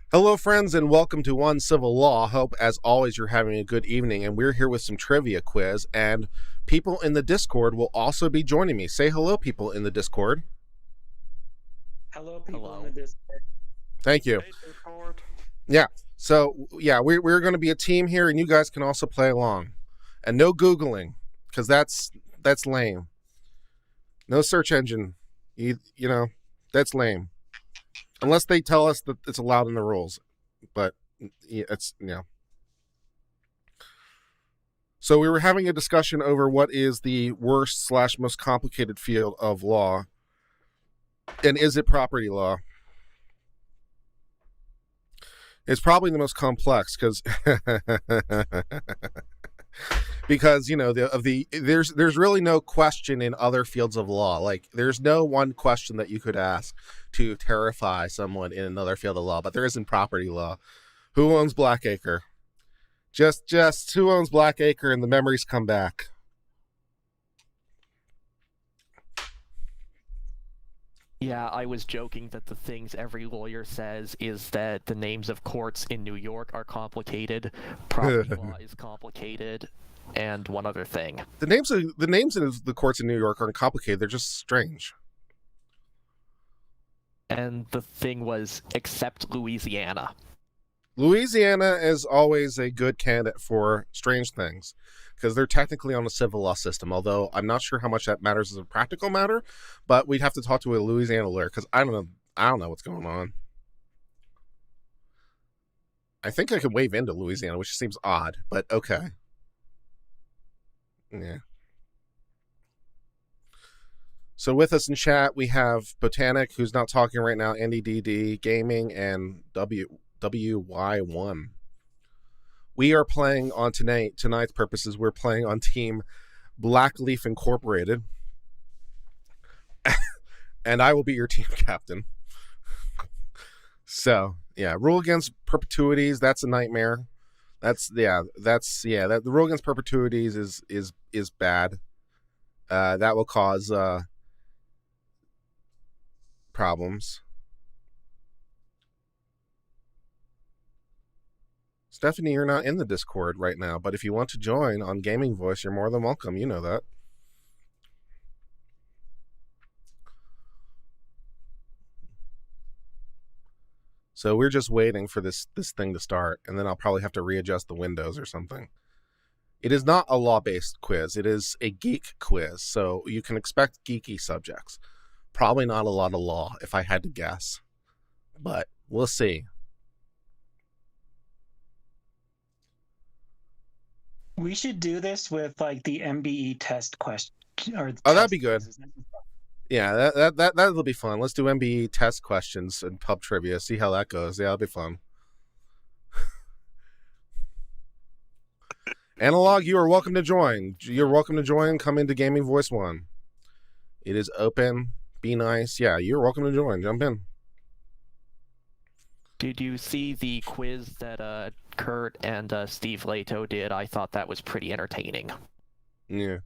Hello, friends, and welcome to Uncivil Law. Hope, as always, you're having a good evening, and we're here with some trivia quiz, and people in the Discord will also be joining me. Say hello, people in the Discord. Hello, people in the Discord. Thank you. Yeah, so, we're going to be a team here, and you guys can also play along. And no Googling, because that's lame. No search engine. You know, that's lame. Unless they tell us that it's allowed in the rules. But, yeah. So we were having a discussion over what is the worst / most complicated field of law. And is it property law? It's probably the most complex because... because, you know, there's really no question in other fields of law. Like, there's no one question that you could ask to terrify someone in another field of law, but there is in property law. Who owns Blackacre? Just who owns Blackacre, and the memories come back. Yeah, I was joking that the things every lawyer says is that the names of courts in New York are complicated, property law is complicated, and one other thing. The names of the courts in New York aren't complicated, they're just strange. And the thing was, except Louisiana. Louisiana is always a good candidate for strange things, because they're technically on a civil law system, although I'm not sure how much that matters as a practical matter, but we'd have to talk to a Louisiana lawyer, because I don't know what's going on. I think I could wave into Louisiana, which seems odd, but okay. Yeah. So with us in chat, we have Botanic, who's not talking right now, Andy DD, Gaming, and WY1. We are playing on tonight's purposes, we're playing on Team Blackleaf Incorporated. And I will be your team captain. So, yeah, rule against perpetuities, that's a nightmare. The rule against perpetuities is bad. That will cause problems. Stephanie, you're not in the Discord right now, but if you want to join on Gaming Voice, you're more than welcome. You know that. So we're just waiting for this thing to start, and then I'll probably have to readjust the windows or something. It is not a law-based quiz. It is a geek quiz, so you can expect geeky subjects. Probably not a lot of law, if I had to guess. But we'll see. We should do this with like the MBE test question. That'd be good. Yeah, that'll be fun. Let's do MBE test questions and pub trivia. See how that goes. Yeah, that'll be fun. Analog, you are welcome to join. You're welcome to join. Come into Gaming Voice 1. It is open. Be nice. Yeah, you're welcome to join. Jump in. Did you see the quiz that Kurt and Steve Leto did? I thought that was pretty entertaining. Yeah.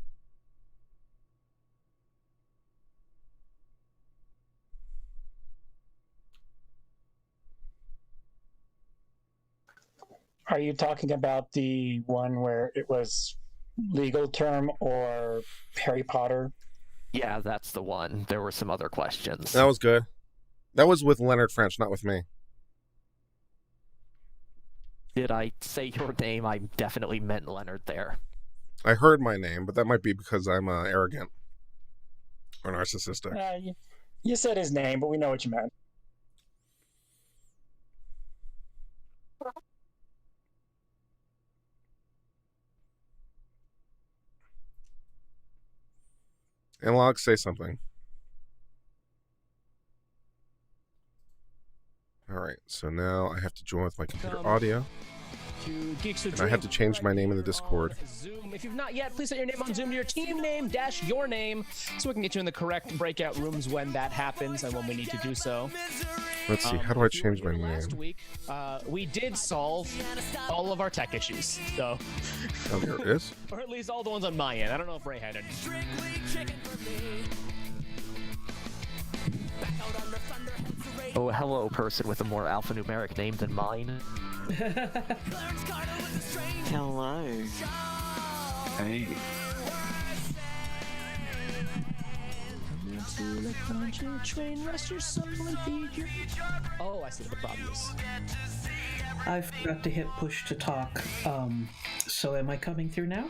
Are you talking about the one where it was legal term or Harry Potter? Yeah, that's the one. There were some other questions. That was good. That was with Leonard French, not with me. Did I say your name? I definitely meant Leonard there. I heard my name, but that might be because I'm arrogant or narcissistic. You said his name, but we know what you meant. Analog, say something. All right, so now I have to join with my computer audio. To Geeks Who Drink. And I have to change my name in the Discord. Zoom. If you've not yet, please set your name on Zoom to your team name dash your name so we can get you in the correct breakout rooms when that happens and when we need to do so. Let's see, how do I change my name? Last week, we did solve all of our tech issues, so. Oh, there it is. Or at least all the ones on my end. I don't know if Ray had any. Oh, hello, person with a more alphanumeric name than mine. Hello. Hey. Oh, I see what the problem is. I forgot to hit push to talk. So am I coming through now?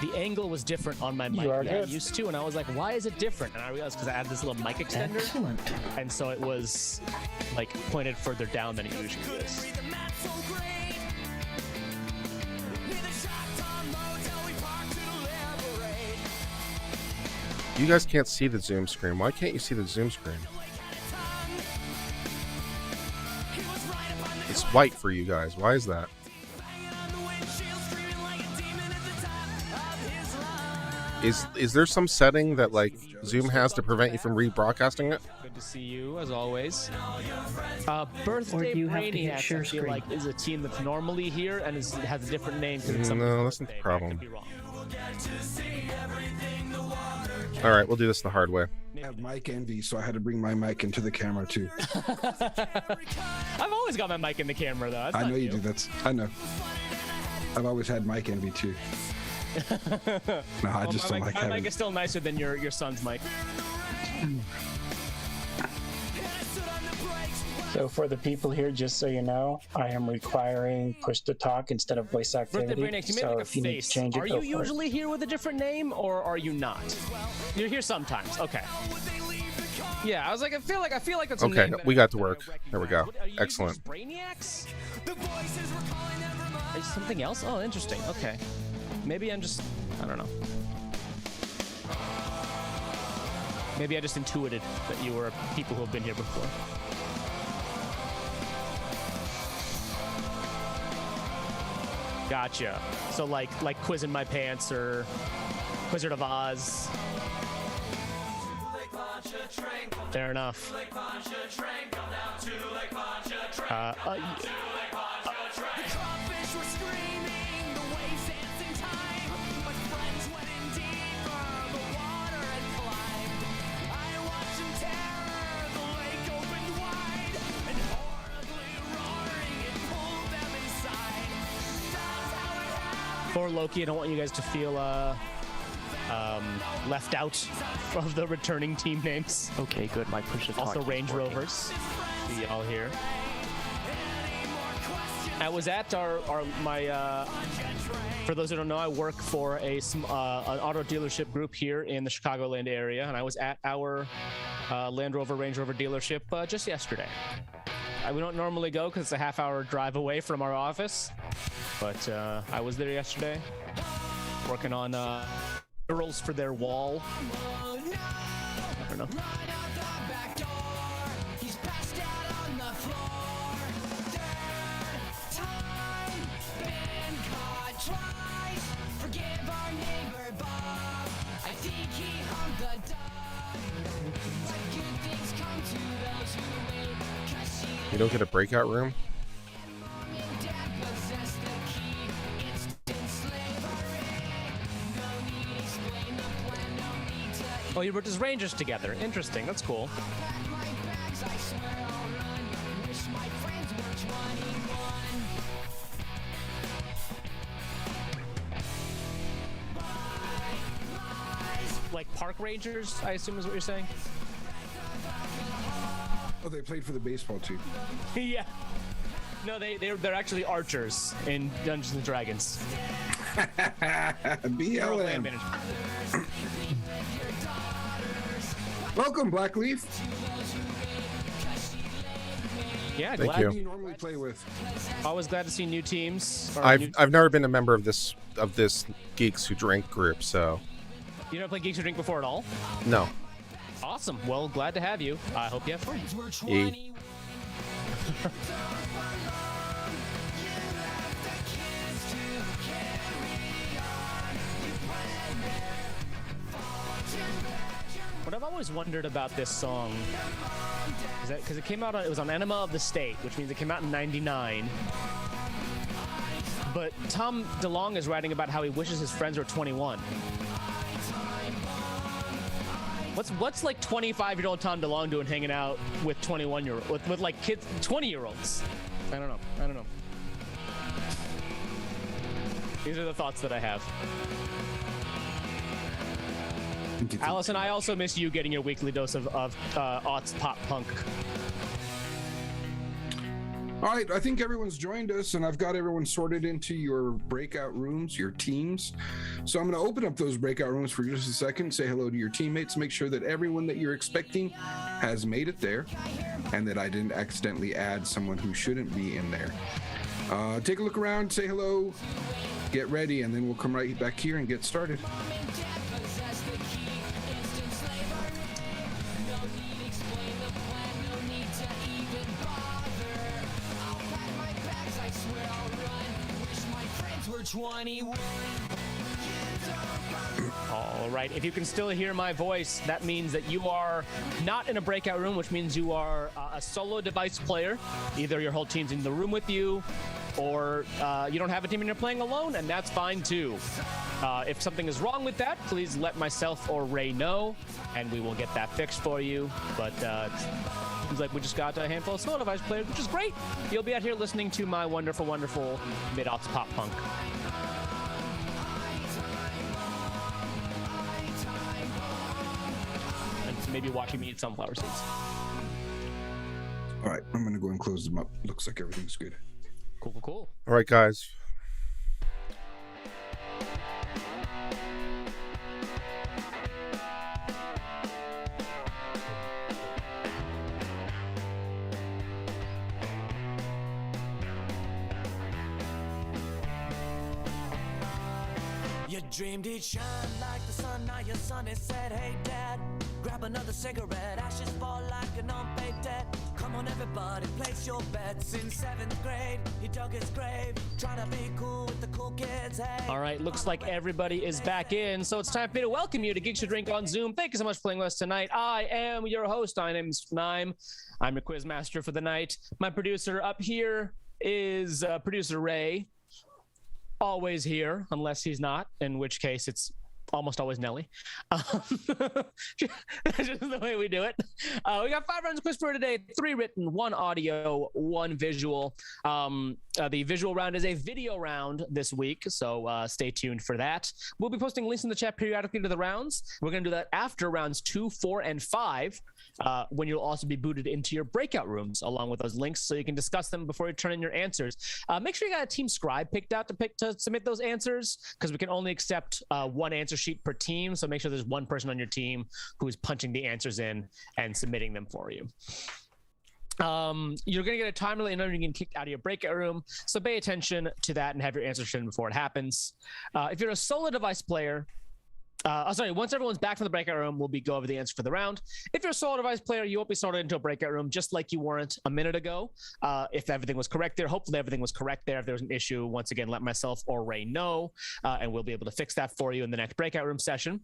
The angle was different on my mic are than I good. used to, and I was like, why is it different? And I realized because I had this little mic extender, Excellent. and so it was like pointed further down than it usually is. You guys can't see the Zoom screen. Why can't you see the Zoom screen? It's white for you guys. Why is that? Is there some setting that like Zoom has to prevent you from rebroadcasting it? Good to see you, as always. Birthday Or you have to hit Brainiacs, I share feel screen. like, is a team that's normally here and has a different name because it's No, somebody's that's not the birthday. problem. I could be wrong. All right, we'll do this the hard way. I have mic envy, so I had to bring my mic into the camera too. I've always got my mic in the camera, though. That's I not know you new. do. I know. I've always had mic envy too. No, I just my don't like mic, my mic having. is still nicer than your son's mic. So for the people here, just so you know, I am requiring push to talk instead of voice Birthday activity. Brainiacs, you made So like a if you need face. to change it, Are go you for it. usually here with a different name, or are you not? You're here sometimes. Okay. Yeah, I was like, I feel like that's a Okay, name that we I- got to that I work. There we recognize. go. What, are you Excellent. using Brainiacs? Is something else? Oh, interesting. Okay. Maybe I'm just, I don't know. Maybe I just intuited that you were people who have been here before. Gotcha. So like Quiz in My Pants or Wizard of Oz. Fair enough. For Loki, I don't want you guys to feel left out of the returning team names. Okay, good. My push to talk Also is Range working. Rovers. See y'all here. I was at my for those who don't know, I work for an auto dealership group here in the Chicagoland area, and I was at our Land Rover Range Rover dealership just yesterday. We don't normally go because it's a half-hour drive away from our office, but I was there yesterday working on murals for their wall. I don't know. You don't get a breakout room? Oh, you worked as Rangers together. Interesting. That's cool. Like park rangers, I assume is what you're saying? Oh, they played for the baseball team. Yeah. No, they're actually archers in Dungeons and Dragons. Land BLM. management. Welcome, Blackleaf. Yeah, Thank glad you. Who do you normally play with? Always glad to see new teams. or new- I've never been a member of this Geeks Who Drink group, so You never played Geeks Who Drink before at all? no. Awesome. Well, glad to have you. I hope you have fun. E. What I've always wondered about this song is that because it was on Enema of the State, which means it came out in '99. But Tom DeLonge is writing about how he wishes his friends were 21. What's like 25-year-old Tom DeLonge doing hanging out with 21-year-old with like kids, 20-year-olds? I don't know. These are the thoughts that I have. Allison, I also miss you getting your weekly dose of aughts pop punk. All right, I think everyone's joined us, and I've got everyone sorted into your breakout rooms, your teams. So I'm going to open up those breakout rooms for just a second, say hello to your teammates, make sure that everyone that you're expecting has made it there, and that I didn't accidentally add someone who shouldn't be in there. Take a look around, say hello, get ready, and then we'll come right back here and get started. All right, if you can still hear my voice, that means that you are not in a breakout room, which means you are a solo device player. Either your whole team's in the room with you, or you don't have a team and you're playing alone, and that's fine too. If something is wrong with that, please let myself or Ray know, and we will get that fixed for you. But seems like we just got a handful of solo device players, which is great. You'll be out here listening to my wonderful, wonderful mid-aughts pop punk. And maybe watching me eat sunflower seeds. All right, I'm going to go and close them up. Looks like everything's good. Cool. All right, guys. You dreamed he'd shine like the sun, now your son has said, hey dad, grab another cigarette, ashes fall like an unpaid debt. Come on everybody, place your bets. In 7th grade, he dug his grave, try to be cool with the cool kids, hey. All right, looks like everybody is back in, so it's time for me to welcome you to Geeks Who Drink on Zoom. Thank you so much for playing with us tonight. I am your host. My name is Nime. I'm your quiz master for the night. My producer up here is producer Ray. Always here, unless he's not, in which case it's almost always Nelly. That's just the way we do it. We got 5 rounds of quiz for today, 3 written, 1 audio, 1 visual. The visual round is a video round this week, so stay tuned for that. We'll be posting links in the chat periodically to the rounds. We're going to do that after rounds 2, 4, and 5, when you'll also be booted into your breakout rooms along with those links, so you can discuss them before you turn in your answers. Make sure you got a team scribe picked out to submit those answers, because we can only accept 1 answer sheet per team, so make sure there's 1 person on your team who is punching the answers in and submitting them for you. You're going to get a time limit and you're getting kicked out of your breakout room, so pay attention to that and have your answers in before it happens. If you're a solo device player, once everyone's back from the breakout room, we'll go over the answer for the round. If you're a solo device player, you won't be sorted into a breakout room, just like you weren't a minute ago. If everything was correct there, hopefully everything was correct there. If there was an issue, once again, let myself or Ray know, and we'll be able to fix that for you in the next breakout room session.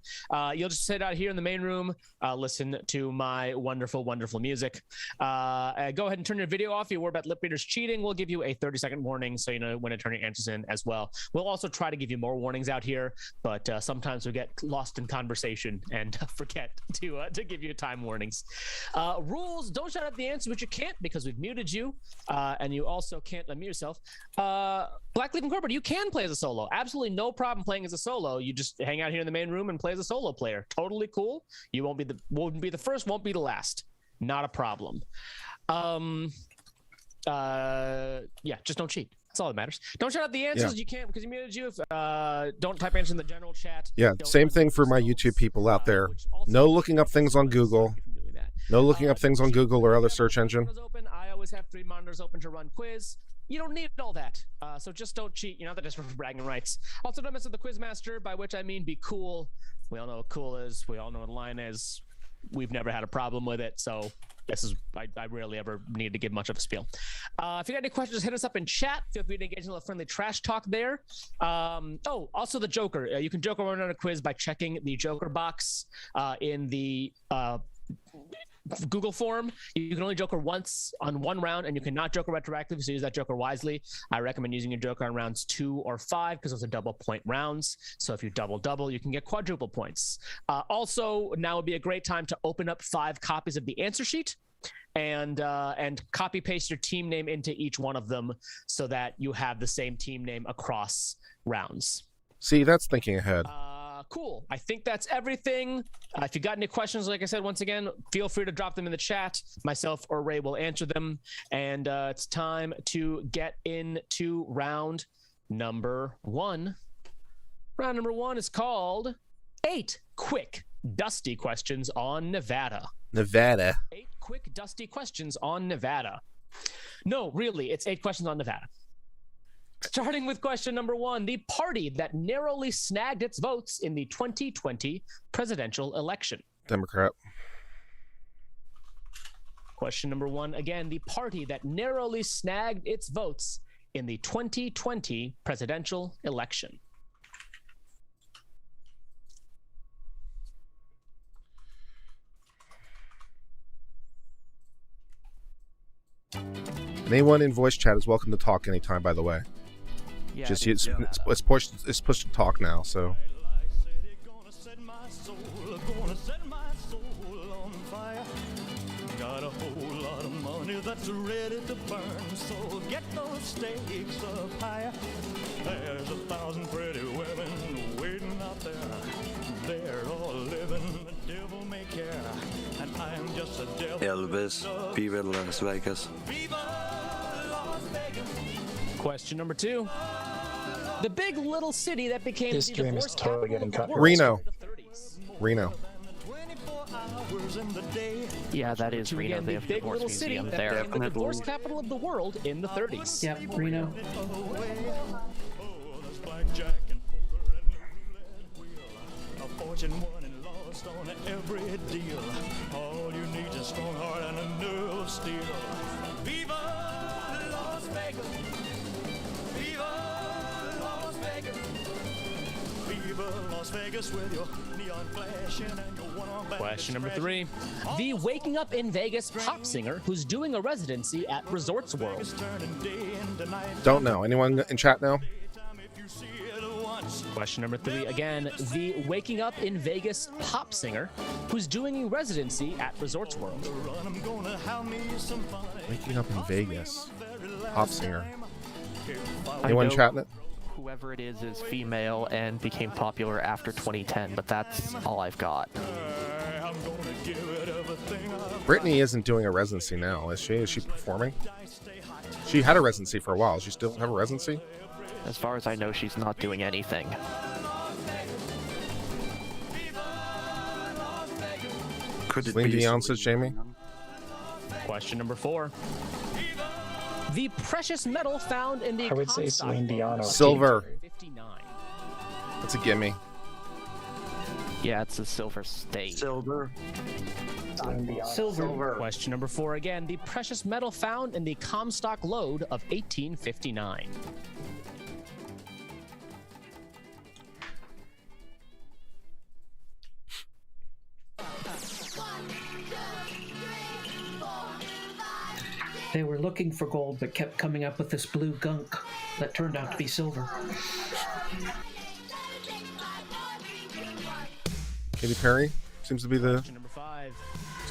You'll just sit out here in the main room, listen to my wonderful, wonderful music. Go ahead and turn your video off. If you worry about lip readers cheating, we'll give you a 30-second warning so you know when to turn your answers in as well. We'll also try to give you more warnings out here, but sometimes we get lost in conversation and forget to give you time warnings. Rules: don't shout out the answer, but you can't because we've muted you, and you also can't unmute yourself. Blackleaf Incorporated, you can play as a solo. Absolutely no problem playing as a solo. You just hang out here in the main room and play as a solo player. Totally cool. You won't be the first, won't be the last. Not a problem. Yeah, just don't cheat. That's all that matters. Don't shout out the answers. You can't because he muted you. Don't type answers in the general chat. Yeah, same thing for my YouTube people out there. No looking up things on Google. No looking up things on Google or other search engine. I always have 3 monitors open to run quiz. You don't need all that, so just don't cheat. You're not that desperate for bragging rights. Also, don't mess with the quiz master, by which I mean be cool. We all know what cool is. We all know what line is. We've never had a problem with it, so this is I rarely ever need to give much of a spiel. If you got any questions, hit us up in chat. Feel free to engage in a little friendly trash talk there. Also the Joker. You can joke around on a quiz by checking the Joker box in the Google form. You can only joker once on one round, and you cannot joker retroactively, so use that joker wisely. I recommend using your joker on rounds 2 or 5 because those are double point rounds. So if you double, you can get quadruple points. Also, now would be a great time to open up 5 copies of the answer sheet and copy paste your team name into each one of them so that you have the same team name across rounds. See, that's thinking ahead. Cool. I think that's everything. If you got any questions, like I said, once again, feel free to drop them in the chat. Myself or Ray will answer them. And it's time to get into round number 1. Round number 1 is called 8 Quick Dusty Questions on Nevada. 8 quick dusty questions on Nevada. No, really, it's 8 questions on Nevada. Starting with question number 1, the party that narrowly snagged its votes in the 2020 presidential election. Democrat. Question number 1, again, the party that narrowly snagged its votes in the 2020 presidential election. Anyone in voice chat is welcome to talk anytime, by the way. Yeah, Just it's pushed to talk now, so. Got a whole lot of money that's ready to burn, so get those stakes up higher. There's 1,000 pretty women waiting out there. They're all living, the devil may care, and I'm just a devil. Elvis, Viva Las Vegas. Viva Las Vegas. Question number 2. The big little city that became This the stream is divorce totally capital getting of the cut. world Reno. in the 30s. Reno. 24 hours in the day. Yeah, that is Reno. Again, They the have a big divorce little city museum that there. became the divorce Definitely. capital of the world in the 30s. Yep, Reno. Oh, there's blackjack and poker and the roulette wheel. A fortune won and lost on every deal. All you need is a strong heart and a nerve of steel. Viva Las Vegas. Viva Las Vegas. Viva Las Vegas with your neon flashing and your one-arm band. Question number 3. The Waking Up in Vegas pop singer who's doing a residency at Resorts World. Turning day into night. Don't know. Anyone in chat now? Time if you see it once. Question number 3. Again, the Waking Up in Vegas pop singer who's doing a residency at Resorts World. Run, I'm gonna have me some fun. Waking up in Vegas. Pop singer. I Anyone know chatting it? Whoever it is female and became popular after 2010, but that's all I've got. I'm gonna give it everything I've Brittany isn't doing a residency now, is she? Is she performing? She had a residency for a while. Does she still have a residency? As far as I know, she's not doing anything. Could it Celine be Dion, says Jamie. Question number 4. The precious metal found in the I would say Comstock Celine Dion Lode over Silver. 59. That's a gimme. Yeah, it's a silver state. Silver? Celine Dion. Silver. Question number 4 again. The precious metal found in the Comstock Lode of 1859. They were looking for gold, but kept coming up with this blue gunk that turned out to be silver. Katy Perry seems to be the Question number 5.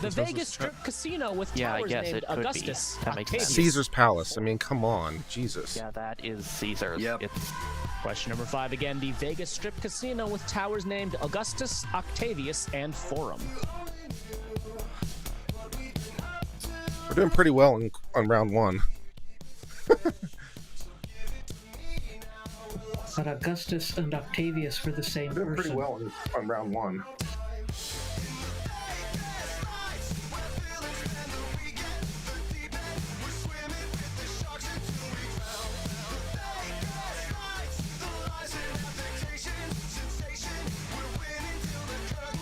The Vegas Strip Casino with Yeah, I towers guess named it could be. Augustus That makes Octavius. sense. Caesar's Palace. I mean, come on, Jesus. Yeah, that is Caesar's. Yep. It's Question number 5 again. The Vegas Strip Casino with towers named Augustus, Octavius, and Forum. We're doing pretty well on round 1. But Augustus and Octavius were the same person. on round 1.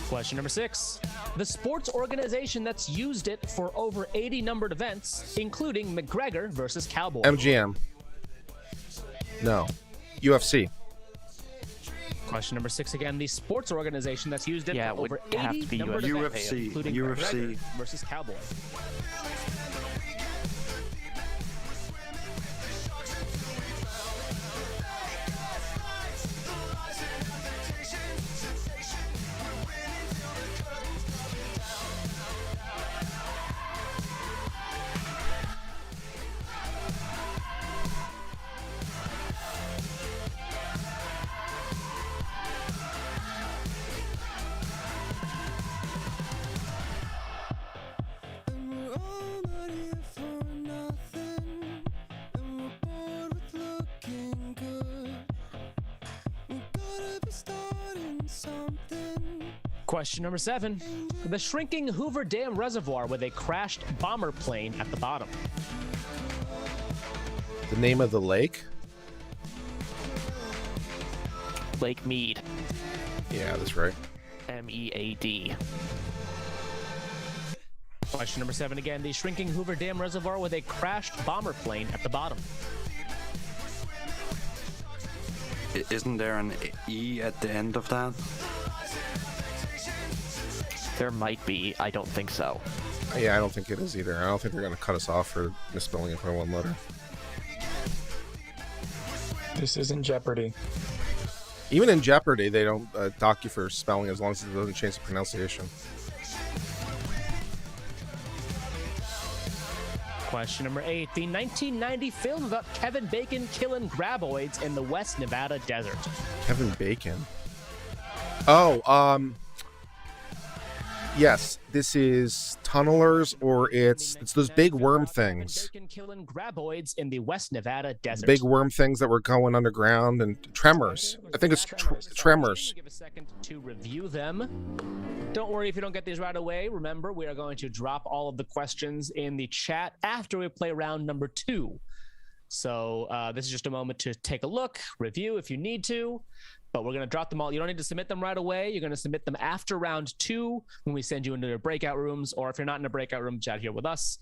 Question number 6. The sports organization that's used it for over 80 numbered events, including McGregor versus Cowboy. MGM. No. UFC. Question number 6 again. The sports organization that's used in Yeah, it would over have 80 to be numbered UFC. events, UFC. including UFC. McGregor versus Cowboy. And we're all not here for nothing. And we're bored with looking good. We gotta be starting something. Question number 7. The shrinking Hoover Dam reservoir with a crashed bomber plane at the bottom. The name of the lake? Lake Mead. Yeah, that's right. MEAD. Question number 7 again. The shrinking Hoover Dam reservoir with a crashed bomber plane at the bottom. Isn't there an E at the end of that? There might be. I don't think so. Yeah, I don't think it is either. I don't think they're going to cut us off for misspelling it by one letter. This isn't Jeopardy. Even in Jeopardy, they don't dock you for spelling as long as it doesn't change the pronunciation. Question number 8. The 1990 film about Kevin Bacon killing graboids in the West Nevada desert. Kevin Bacon. Oh, yes, this is Tunnelers, or it's those big worm things. Kevin Bacon killing graboids in the West Nevada desert. Big worm things that were going underground, and Tremors. I think it's Tremors. Give a second to review them. Don't worry if you don't get these right away. Remember, we are going to drop all of the questions in the chat after we play round number 2. So this is just a moment to take a look, review if you need to, but we're going to drop them all. You don't need to submit them right away. You're going to submit them after round 2 when we send you into your breakout rooms, or if you're not in a breakout room, chat here with us.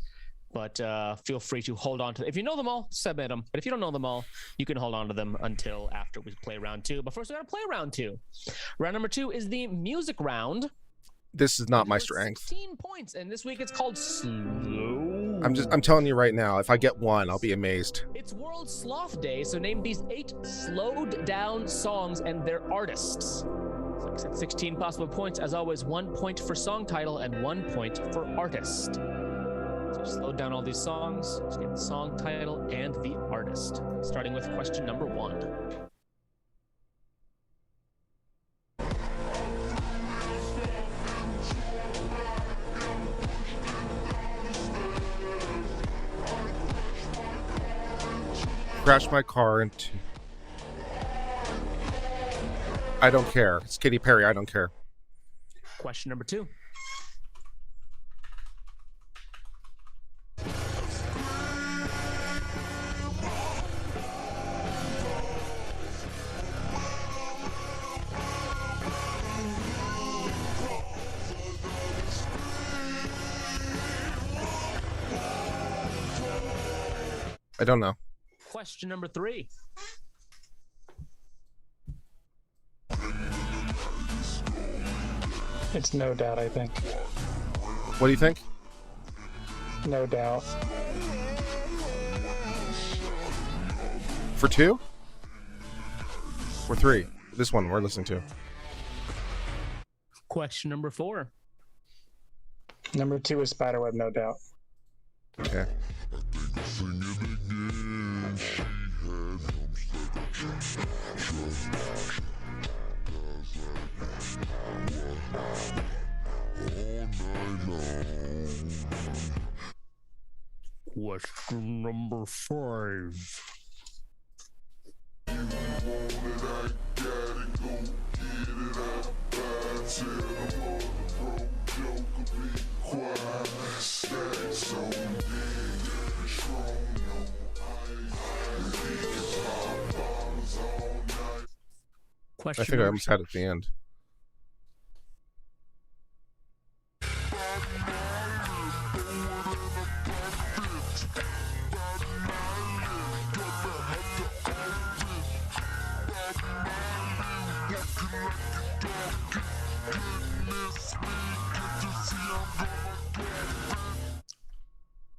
But feel free to hold on to. If you know them all, submit them. But if you don't know them all, you can hold on to them until after we play round 2. But first, we got to play round 2. Round number 2 is the music round. This is not my strength. 16 points, and this week it's called Slow. I'm telling you right now, if I get one, I'll be amazed. It's World Sloth Day, so name these 8 slowed down songs and their artists. So like I said, 16 possible points. As always, 1 point for song title and 1 point for artist. So slow down all these songs, just get the song title and the artist. Starting with question number 1. Crashed my car into... I don't care. It's Katy Perry. I don't care. Question number 2. I don't know. Question number 3. It's No Doubt, I think. What do you think? No Doubt. For 2? Or 3? This one we're listening to. Question number 4. Number 2 is Spiderweb, No Doubt. Okay. Question number 5. I think I almost had it at the end.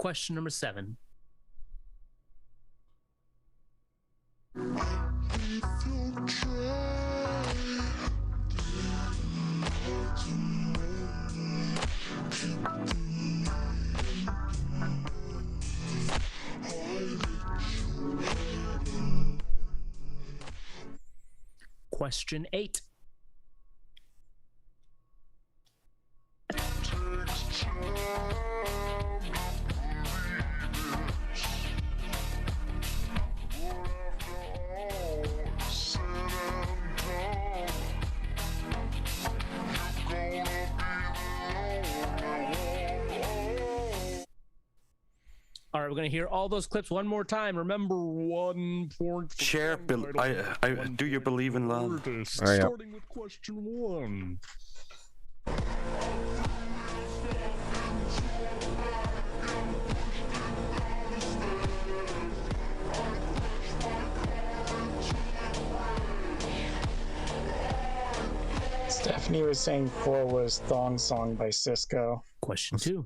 Question number 7. Question 8. All right, we're going to hear all those clips one more time. Remember, 1 point. Share. Do you believe in love? Oh, yeah. Starting with question 1. Stephanie was saying 4 was Thong Song by Cisco, Question 2.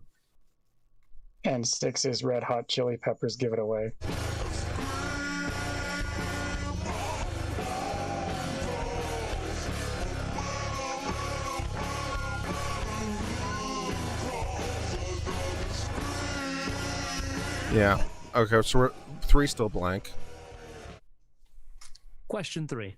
and 6 is Red Hot Chili Peppers Give It Away. Yeah. Okay, so we're 3 still blank. Question 3.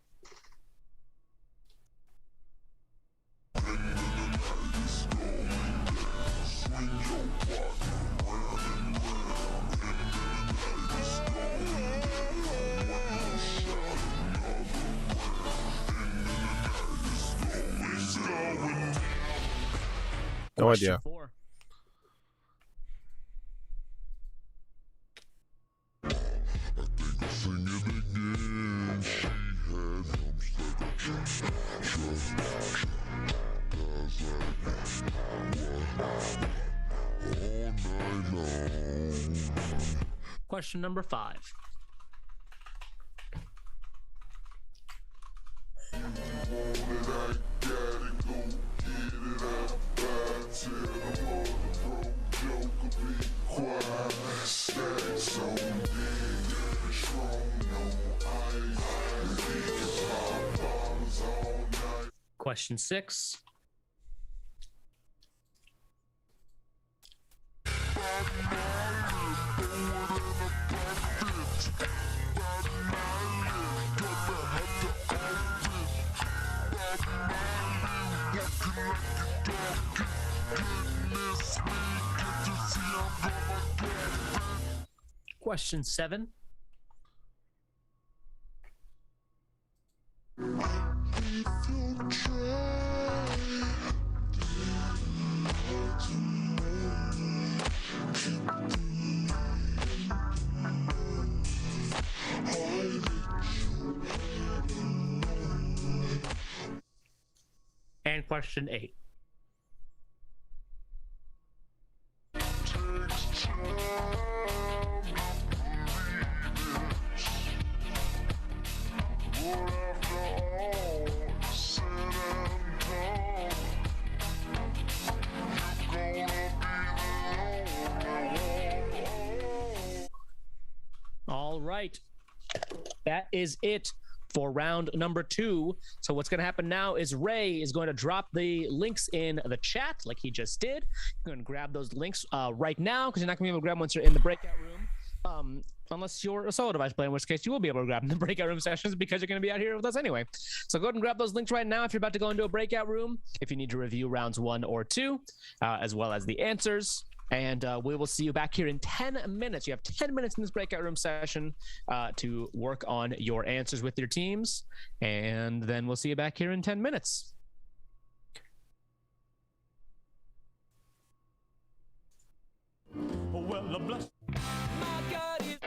No Question idea. 4. Question number 5. Question 6. Question 7. And question 8. All right. That is it for round number 2. So what's going to happen now is Ray is going to drop the links in the chat like he just did. You're going to grab those links right now because you're not going to be able to grab them once you're in the breakout room. Unless you're a solo device player, in which case you will be able to grab them in the breakout room sessions because you're going to be out here with us anyway. So go ahead and grab those links right now if you're about to go into a breakout room, if you need to review rounds 1 or 2, as well as the answers. And we will see you back here in 10 minutes. You have 10 minutes in this breakout room session to work on your answers with your teams. And then we'll see you back here in 10 minutes. Well, bless. My God is.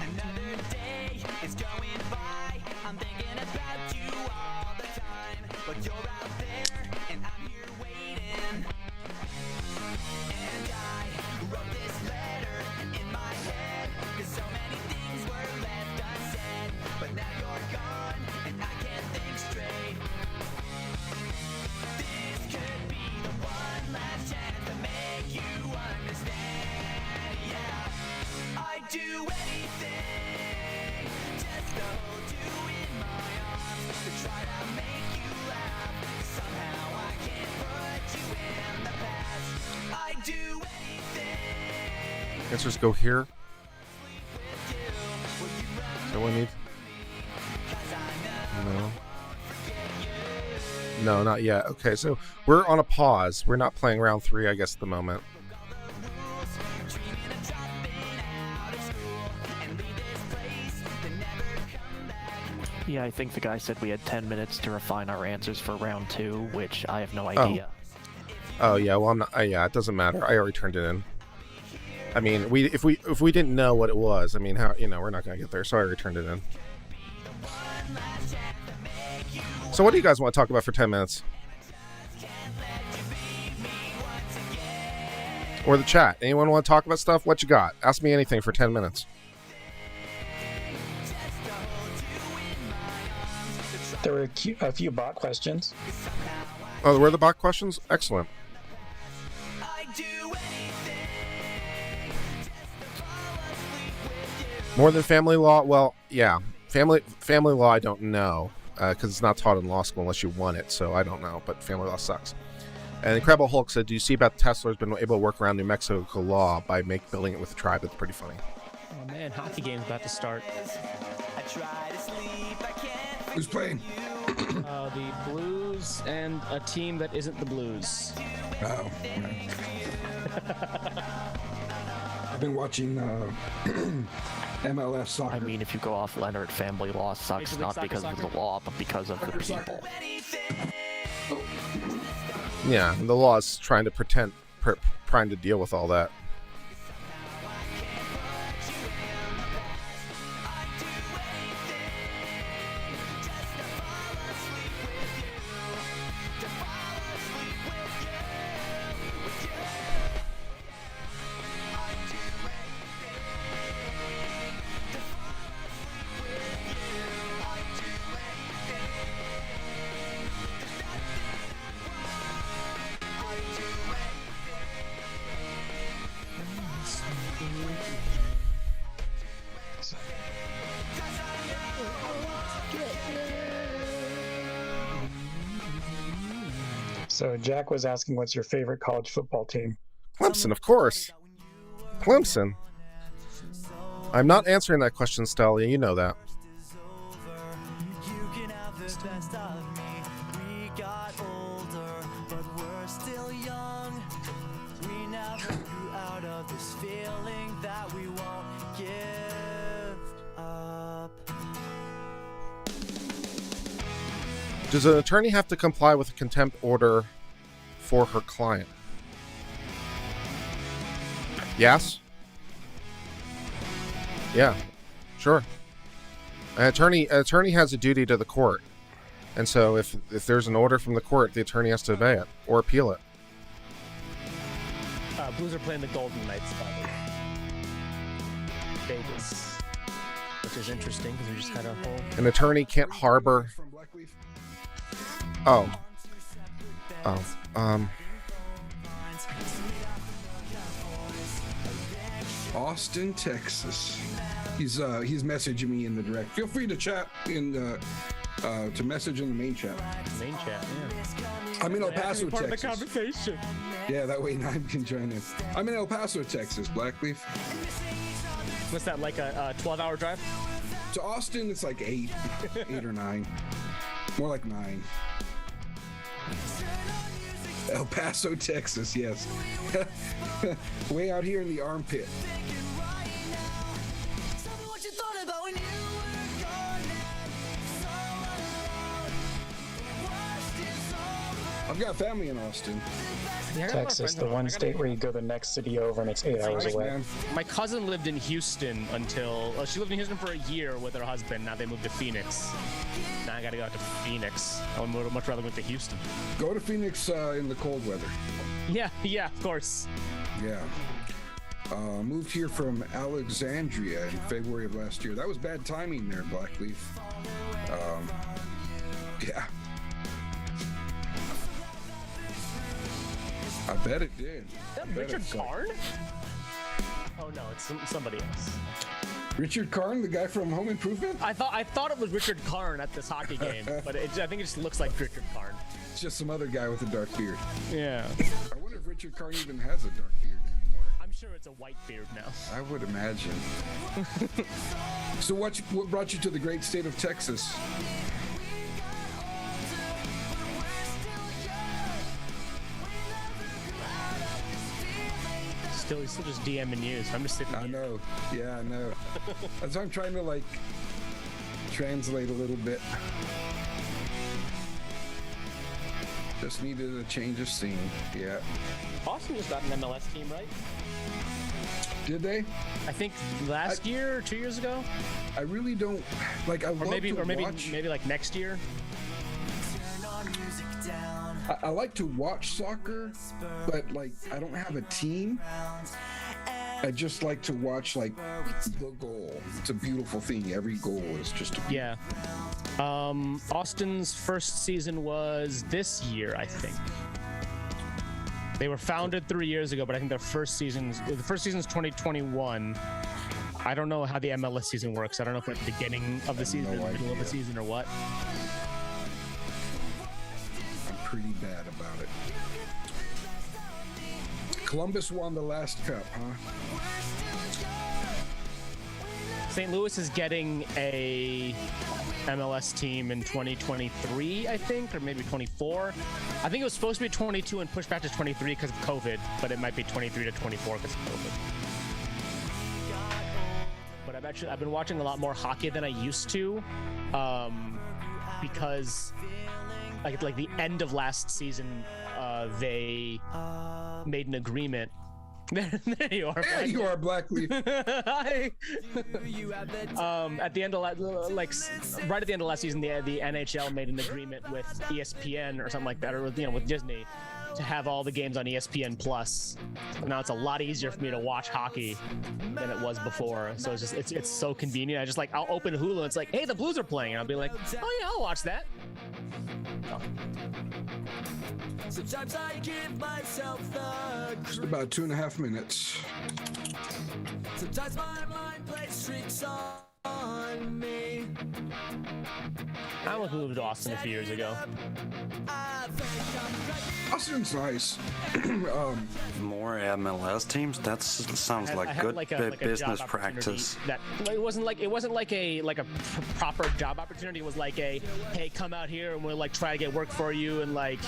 Another day is going by. I'm thinking about you all the time. But you're out there and I'm here waiting. And I wrote this letter in my head. 'Cause so many things were left unsaid. But now you're gone. Answers go here. So we need. No. No, not yet. Okay, so we're on a pause. We're not playing round 3, I guess, at the moment. Yeah, I think the guy said we had 10 minutes to refine our answers for round 2, which I have no idea. Oh yeah, well I'm not. Yeah, it doesn't matter. I already turned it in. I mean, if we didn't know what it was, I mean, how we're not gonna get there. So I already turned it in. So what do you guys want to talk about for 10 minutes? Or the chat? Anyone want to talk about stuff? What you got? Ask me anything for 10 minutes. There were a few bot questions. Oh, there were the bot questions? Excellent. More than family law? Well, yeah. Family law I don't know, because it's not taught in law school unless you want it, so I don't know, but family law sucks. And Incredible Hulk said, do you see about Tesla's been able to work around New Mexico law by building it with the tribe? It's pretty funny. Oh man, hockey game's about to start. Who's playing? The Blues and a team that isn't the Blues. Oh. I've been watching MLS soccer. I mean, if you go off Leonard, family law sucks Major League not Soccer, because of soccer? the law, but because of the people. Yeah, and the law is trying to deal with all that. So Jack was asking, what's your favorite college football team? Clemson, of course. Clemson. I'm not answering that question, Stellia. You know that. Does an attorney have to comply with a contempt order for her client? Yes. Yeah, sure. An attorney has a duty to the court, and so if there's an order from the court, the attorney has to obey it or appeal it. Blues are playing the Golden Knights, by the way. Vegas, which is interesting because we just had a whole. An attorney can't harbor. From Blackleaf? Austin, Texas. He's messaging me in the direct. Feel free to chat in to message in the main chat. Main chat, yeah. I'm in El Paso, Part Texas. of the conversation. Yeah, that way Nime can join in. I'm in El Paso, Texas, Blackleaf. What's that, like a 12-hour drive? To Austin, it's like 8 or 9. More like 9. El Paso, Texas, yes. Way out here in the armpit. I've got family in Austin. Yeah, Texas, the one state where you go the next city over and it's 8 hours Thanks, away. man. My cousin lived in Houston until she lived in Houston for a year with her husband. Now they moved to Phoenix. Now I gotta go out to Phoenix. I would much rather go to Houston. Go to Phoenix in the cold weather. Yeah, of course. Yeah. Moved here from Alexandria in February of last year. That was bad timing there, Blackleaf. Yeah. I bet it did. Is that I bet Richard it sucked. Karn? Oh no, it's somebody else. Richard Karn, the guy from Home Improvement? I thought it was Richard Karn at this hockey game, but I think it just looks like Richard Karn. It's just some other guy with a dark beard. Yeah. I wonder if Richard Karn even has a dark beard anymore. I'm sure it's a white beard now. I would imagine. So what brought you to the great state of Texas? He's still just DMing you, so I'm just sitting I here. know. Yeah, I know. That's why I'm trying to like translate a little bit. Just needed a change of scene. Yeah. Austin just got an MLS team, right? Did they? I think last year or 2 years ago, I really don't like. I love to watch. maybe like next year. I like to watch soccer, but like I don't have a team. I just like to watch like the goal. It's a beautiful thing. Every goal is just Yeah. Austin's first season was this year, I think. They were founded 3 years ago, but I think the first season's 2021. I don't know how the MLS season works. I don't know if we're at the beginning of the season, no middle of the idea. season, or what. I'm pretty bad about it. Columbus won the last cup, huh? St. Louis is getting a MLS team in 2023, I think, or maybe 24. I think it was supposed to be 22 and pushed back to 23 because of COVID, but it might be 23 to 24 because of COVID. But I've been watching a lot more hockey than I used to, because like the end of last season, they made an agreement. There you are. Yeah, you are, Blackleaf. Hi. At the end of right at the end of last season, the NHL made an agreement with ESPN or something like that, or with Disney, to have all the games on ESPN Plus. And now it's a lot easier for me to watch hockey than it was before. So it's so convenient. I'll open Hulu and it's like, hey, the Blues are playing, and I'll be like, oh yeah, I'll watch that. Oh. Sometimes I give myself the Just about 2.5 minutes. Sometimes my mind plays tricks on me. I went moved to Austin a few years ago. I think I'm crazy. Austin's nice. More MLS teams? That sounds I like had good like a business job practice. opportunity That it wasn't like a proper job opportunity. It was like a, hey, come out here and we'll like try to get work for you, and like,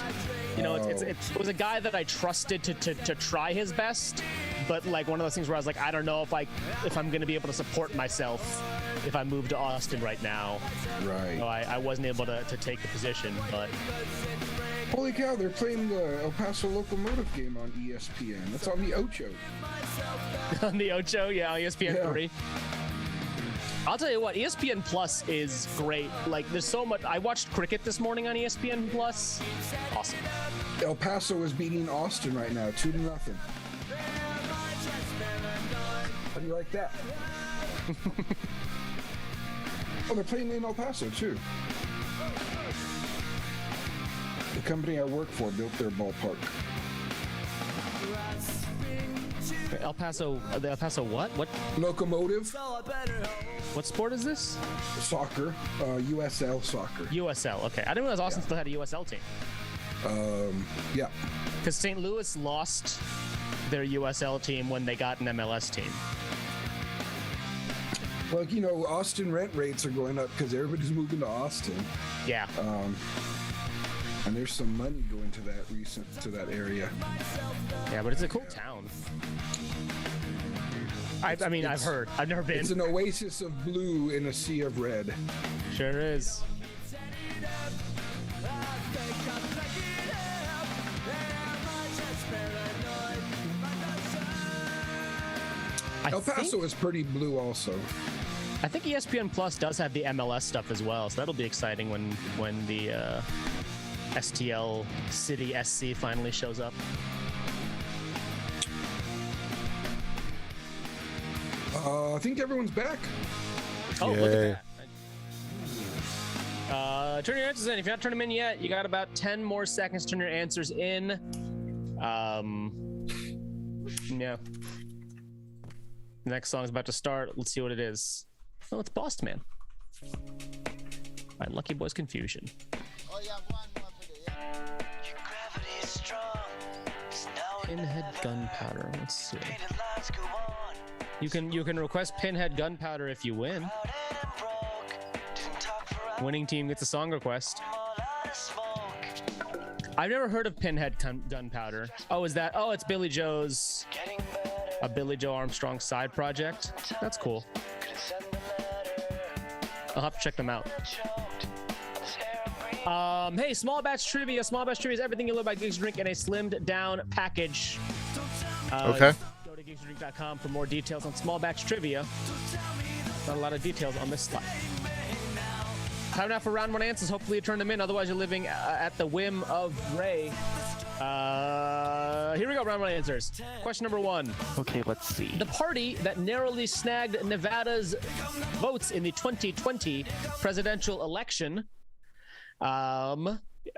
it was a guy that I trusted to try his best, but like one of those things where I was like, I don't know if I'm gonna be able to support myself if I move to Austin right now. Right. So I wasn't able to take the position, but Holy cow, they're playing the El Paso Locomotive game on ESPN. That's on the Ocho. on the Ocho, yeah, on ESPN Yeah. 3. I'll tell you what, ESPN Plus is great. Like, there's so much. I watched cricket this morning on ESPN Plus. Awesome. El Paso is beating Austin right now, 2-0. How do you like that? Oh, they're playing in El Paso too. The company I work for built their ballpark. The El Paso what? Locomotive, What sport is this? soccer, USL soccer. USL. Okay, I didn't realize Austin still had a USL team. Yeah. Because St. Louis lost their USL team when they got an MLS team. Well, Austin rent rates are going up because everybody's moving to Austin. Yeah. And there's some money going to that area. Yeah, but it's a cool town. I've heard. I've never been. It's an oasis of blue in a sea of red. Sure is. El Paso is pretty blue also. I think ESPN Plus does have the MLS stuff as well, so that'll be exciting when the STL City SC finally shows up. I think everyone's back. Oh, look Yay. at that. Turn your answers in. If you're not turning them in yet, you got about 10 more seconds to turn your answers in. Yeah. The next song's about to start. Let's see what it is. Oh, it's Boss Man by Lucky Boys Confusion. Your gravity is strong, 'cause now Pinhead gunpowder. Let's see. You can request Pinhead gunpowder if you win. Winning team gets a song request. I've never heard of Pinhead gunpowder. Oh, is that? Oh, it's Billy Joe's. A Billy Joe Armstrong side project. That's cool. I'll have to check them out. Hey, small batch trivia. Small batch trivia is everything you love about Geeks Who Drink in a slimmed down package. Okay. Go to geekswhodrink.com for more details on small batch trivia. Not a lot of details on this slide. Time now for round one answers. Hopefully you turn them in. Otherwise, you're living at the whim of Ray. Here we go. Round one answers. Question number one. Okay, let's see. The party that narrowly snagged Nevada's votes in the 2020 presidential election.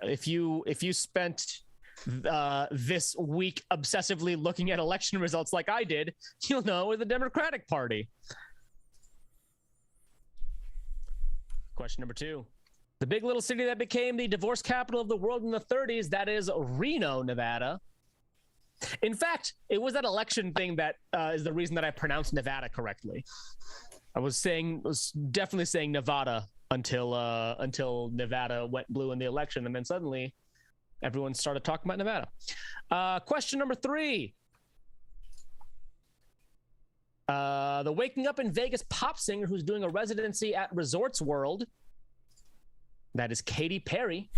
If you spent this week obsessively looking at election results like I did, you'll know it was the Democratic Party. Question number two. The big little city that became the divorce capital of the world in the 30s, that is Reno, Nevada. In fact, it was that election thing that is the reason that I pronounced Nevada correctly. I was definitely saying Nevada until Nevada went blue in the election, and then suddenly everyone started talking about Nevada. Question number three. The Waking Up in Vegas pop singer who's doing a residency at Resorts World. That is Katy Perry.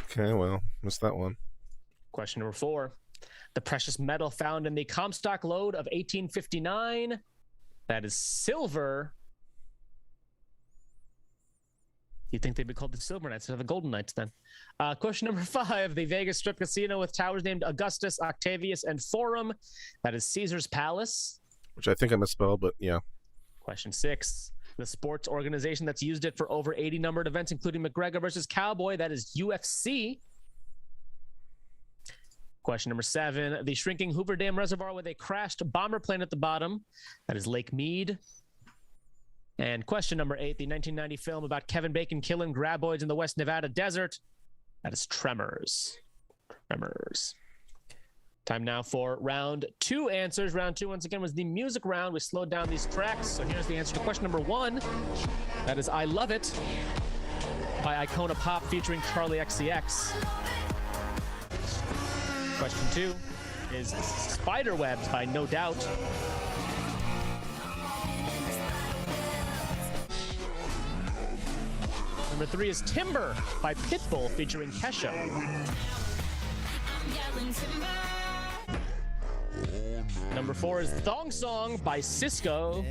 Okay, well, missed that one. Question number four. The precious metal found in the Comstock lode of 1859. That is silver. You'd think they'd be called the Silver Knights instead of the Golden Knights then. Question number five. The Vegas Strip Casino with towers named Augustus, Octavius, and Forum. That is Caesar's Palace. Which I think I misspelled, but yeah. Question six. The sports organization that's used it for over 80 numbered events, including McGregor versus Cowboy. That is UFC. Question number seven. The shrinking Hoover Dam Reservoir with a crashed bomber plane at the bottom. That is Lake Mead. And question number eight. The 1990 film about Kevin Bacon killing graboids in the West Nevada desert. That is Tremors. Tremors. Time now for round two answers. Round two, once again, was the music round. We slowed down these tracks. So here's the answer to question number one. That is I Love It by Icona Pop featuring Charlie XCX. Question two is Spiderwebs by No Doubt. Number three is Timber by Pitbull featuring Kesha. Number four is Thong Song by Cisco.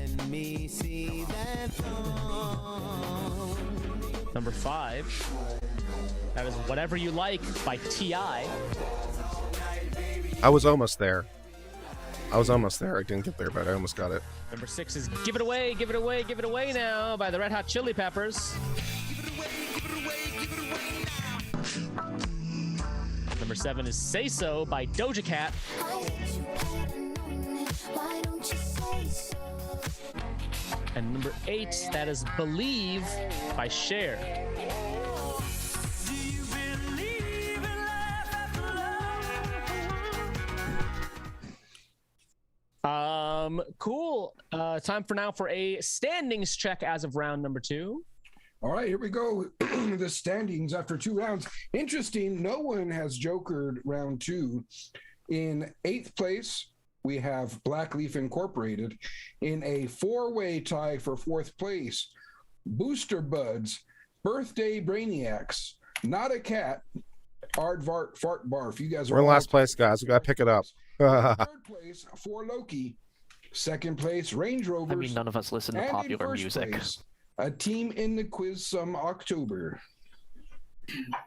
Number five, that is Whatever You Like by T.I. I was almost there. I didn't get there, but I almost got it. Number six is Give It Away, Give It Away, Give It Away Now by the Red Hot Chili Peppers. Number seven is Say So by Doja Cat. And number eight, that is Believe by Cher. Cool. Time for now for a standings check as of round number two. All right, here we go. The standings after two rounds. Interesting, no one has jokered round two. In eighth place, we have Black Leaf Incorporated. In a four-way tie for fourth place, Booster Buds, Birthday Brainiacs, Not a Cat, Aardvark Fart Barf. You guys are We're in last place, guys. We got to pick it up. Third place for Loki. Second place, Range Rovers. I mean, none of us listen to And in popular first music. place, a team in the quiz some October.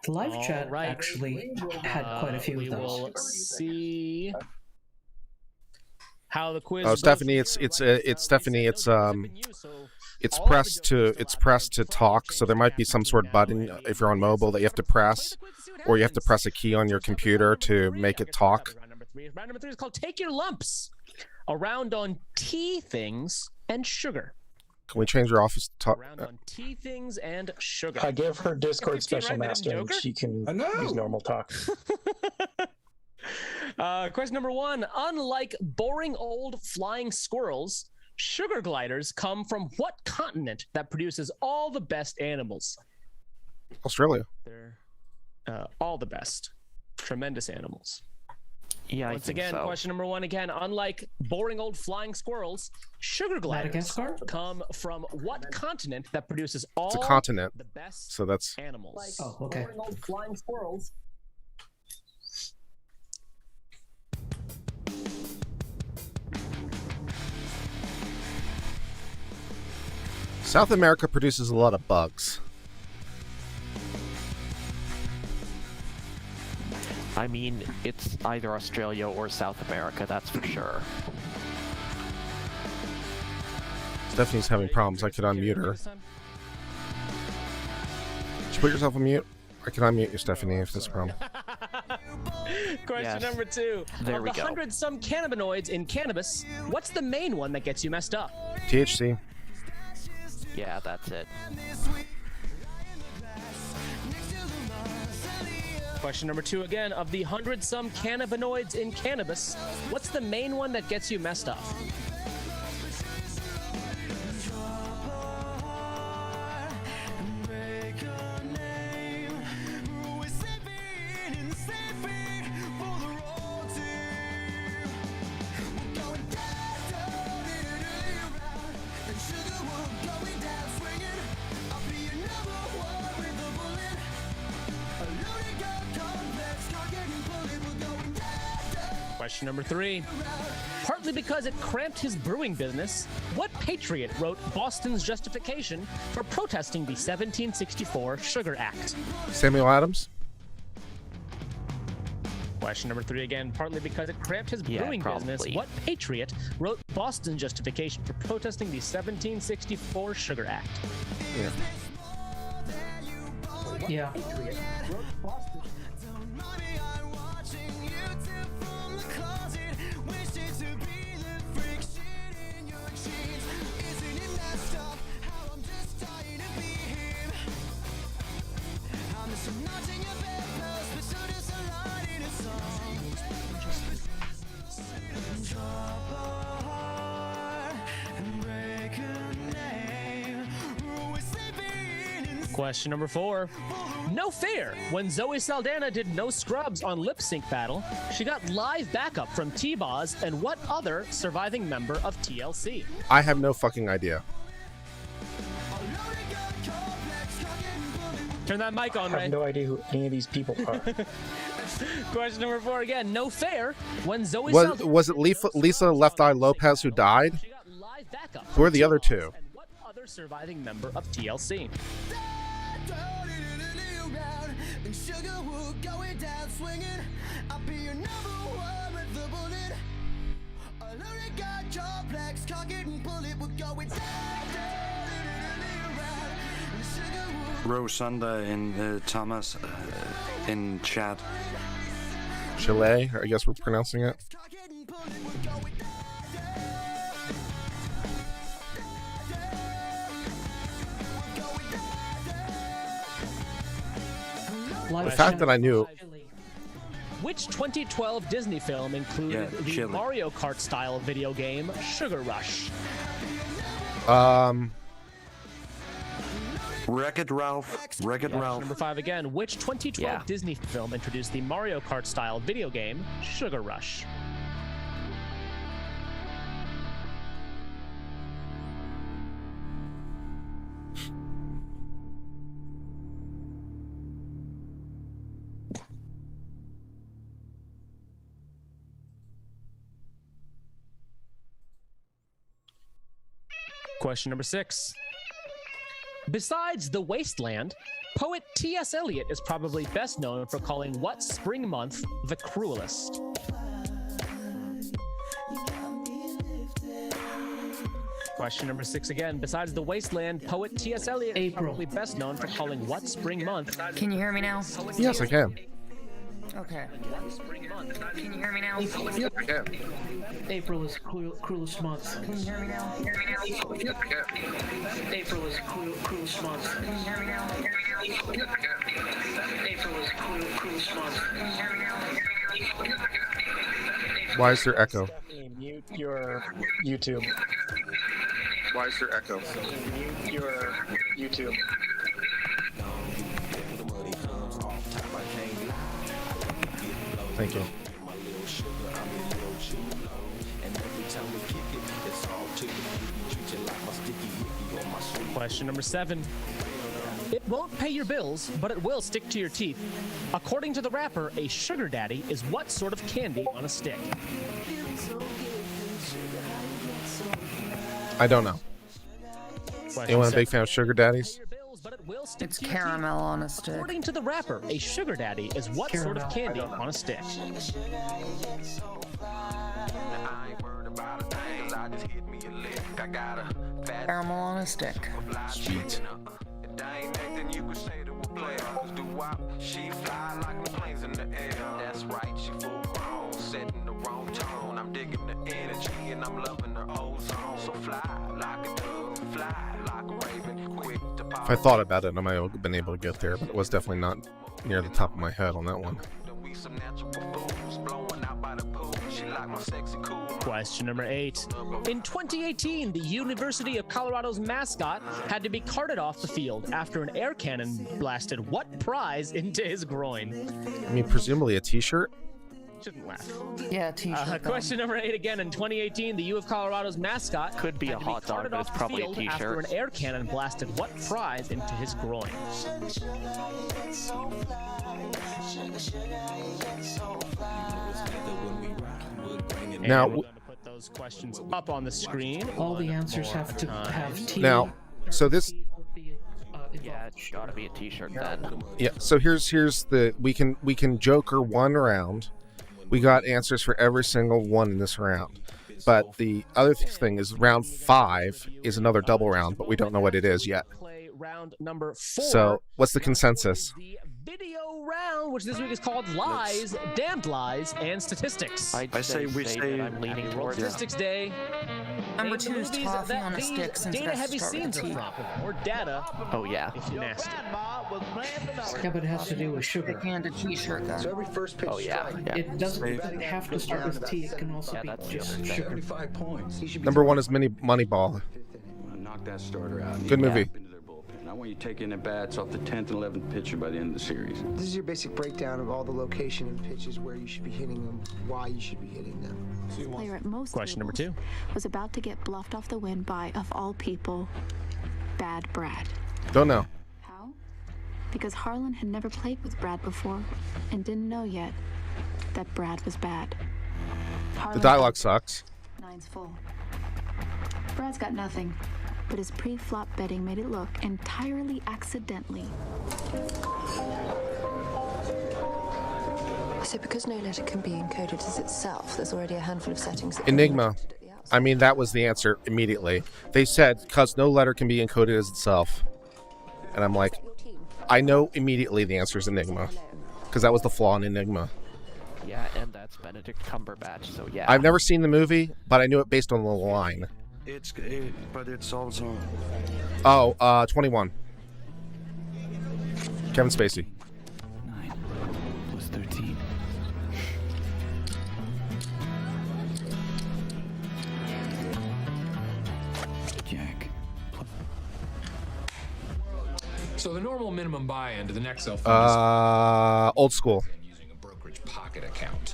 The live All chat right. actually had quite a few We of those. will see how the quiz. Oh, goes Stephanie, from it's here. Stephanie. Like I said, no It's different than you, so It's all of the pressed to jokers it's still pressed to have time talk, before so there we might be change some it sort of now. button if you're on mobile that you have to press, or you have to press a key on your computer to make it talk. Round number three. Round number three is called Take Your Lumps. A round on tea things and sugar. Can we change your office to A talk? round on tea things and sugar. I give her Discord 15, special right? master and Joker? she can I know. use normal talk. Question number 1. Unlike boring old flying squirrels, sugar gliders come from what continent that produces all the best animals? Australia. They're all the best. Tremendous animals. Yeah, Once I think again, so. question number 1 again. Unlike boring old flying squirrels, sugar gliders Madagascar? come from what continent that produces all It's a continent. the best So that's animals? Oh, okay. Boring old flying squirrels. South America produces a lot of bugs. I mean, it's either Australia or South America, that's for sure. Stephanie's having problems. I could unmute her. Did you put yourself on mute? I can unmute you, Stephanie, if that's a problem. Question Yes. number 2. There of we the go. 100 some cannabinoids in cannabis, what's the main one that gets you messed up? THC. Yeah, that's it. Question number 2 again. Of the 100 some cannabinoids in cannabis, what's the main one that gets you messed up? Question number 3. Partly because it cramped his brewing business, what patriot wrote Boston's justification for protesting the 1764 Sugar Act? Samuel Adams. Question number 3 again. Partly because it cramped his Yeah, brewing business, probably. what patriot wrote Boston's justification for protesting the 1764 Sugar Act? Yeah. Question number 4. No fair. When Zoe Saldana did No Scrubs on Lip Sync Battle, she got live backup from T-Boz and what other surviving member of TLC? I have no fucking idea. Turn that mic on, I Ray. have no idea who any of these people are. Question number 4 again. No fair. When Zoe Was Saldana was it Lisa Left Eye Lopez who died? she got live backup Who are from the other T-Boz two? And what other surviving member of TLC? Rosunda and Thomas in chat. Chile, I guess we're pronouncing it. The fact that I knew Which 2012 Disney film included Yeah, the Chile. Mario Kart style video game Sugar Rush? Wreck-It Ralph. Wreck-It Ralph. Number 5 again. Which 2012 Yeah. Disney film introduced the Mario Kart style video game Sugar Rush? Question number 6. Besides The Wasteland, poet T.S. Eliot is probably best known for calling what spring month the cruelest? Question number 6 again. Besides The Wasteland, poet T.S. Eliot is April. probably best known for calling what spring month? Can you hear me now? yes, I can. Okay. Can you hear me now? Yes, I can. April is cruelest month. Can you hear me now? April is cruelest month. Can you hear me now? April is cruelest month. Can you hear me now? Why is there echo? Stephanie, mute your YouTube. Why is there echo? Mute your YouTube. Thank you. Question number 7. It won't pay your bills, but it will stick to your teeth. According to the rapper, a sugar daddy is what sort of candy on a stick? I don't know. Question Anyone a 7. big fan of sugar daddies? It's caramel on a stick. According to the rapper, a sugar daddy is what sort of candy on a stick? Caramel on a stick. Sweet. She fly like the planes in the air. That's right, she full grown, setting the wrong tone. I'm digging the energy and I'm loving her ozone. So fly like a dove, fly like a raven, quick to pop. If I thought about it, I might have been able to get there, but it was definitely not near the top of my head on that one. Question number 8. In 2018, the University of Colorado's mascot had to be carted off the field after an air cannon blasted what prize into his groin? I mean, presumably a t-shirt? Shouldn't laugh. Yeah, t-shirt. Question number 8 again. In 2018, the U of Colorado's mascot Could be had a to hot dog, carted but off it's the probably a field t-shirt. after an air cannon blasted what prize into his groin? Now, we're going to put those questions up on the screen. All the answers have to have T. Now, so this- Yeah, it's gotta be a t-shirt then. Yeah, so here's the we can joker one round. We got answers for every single one in this round. But the other thing is round 5 is another double round, but we don't know what it is yet. Play round number 4. So, what's the consensus? The video round, which this week is called Lies, Damned Lies, and Statistics. I say we say- that I'm leaning towards Statistics Day. Number Name the 2 is movies toffee that on a these stick since it has to data-heavy start with scenes a are T. from, or data Oh yeah. if you're nasty. Yeah, but it has to do with Big sugar. handed t-shirt then. Every first pitch Oh yeah. strike, Yeah. It doesn't have to start with T. It can also Yeah, be that's just the other sugar. 75 points. Number 1 is Moneyball. Knock that starter out. Good movie. Into their bullpen. I want you taking the bats off the 10th and 11th pitcher by the end of the series. This is your basic breakdown of all the location and pitches, where you should be hitting them, why you should be hitting them. Player at most Question number 2. was about to get bluffed off the win by, of all people, Bad Brad. Don't know. How? Because Harlan had never played with Brad before and didn't know yet that Brad was bad. The Harlan dialogue sucks. 9's full. Brad's got nothing, but his pre-flop betting made it look entirely accidentally. So because no letter can be encoded as itself, there's already a handful of settings that Enigma. I mean, that was the answer immediately. They said, because no letter can be encoded as itself. And I'm like, I know immediately the answer is Enigma. Because that was the flaw in Enigma. Yeah, and that's Benedict Cumberbatch, so yeah. I've never seen the movie, but I knew it based on the line. But it's also. Oh, 21. Kevin Spacey. 9 plus 13. Jack. So the normal minimum buy-in to the next cell phone Old school. using a brokerage pocket account.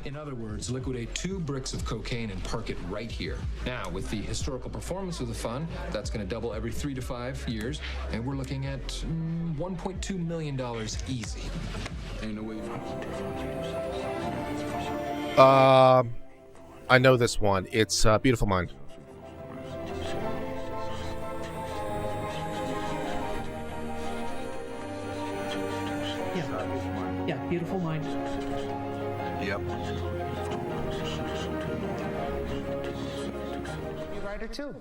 In other words, liquidate 2 bricks of cocaine and park it right here. Now, with the historical performance of the fund, that's going to double every 3 to 5 years, and we're looking at $1.2 million easy. Ain't no way I know this one. It's Beautiful Mind. Yeah, Beautiful Mind. Yep. Be a writer too.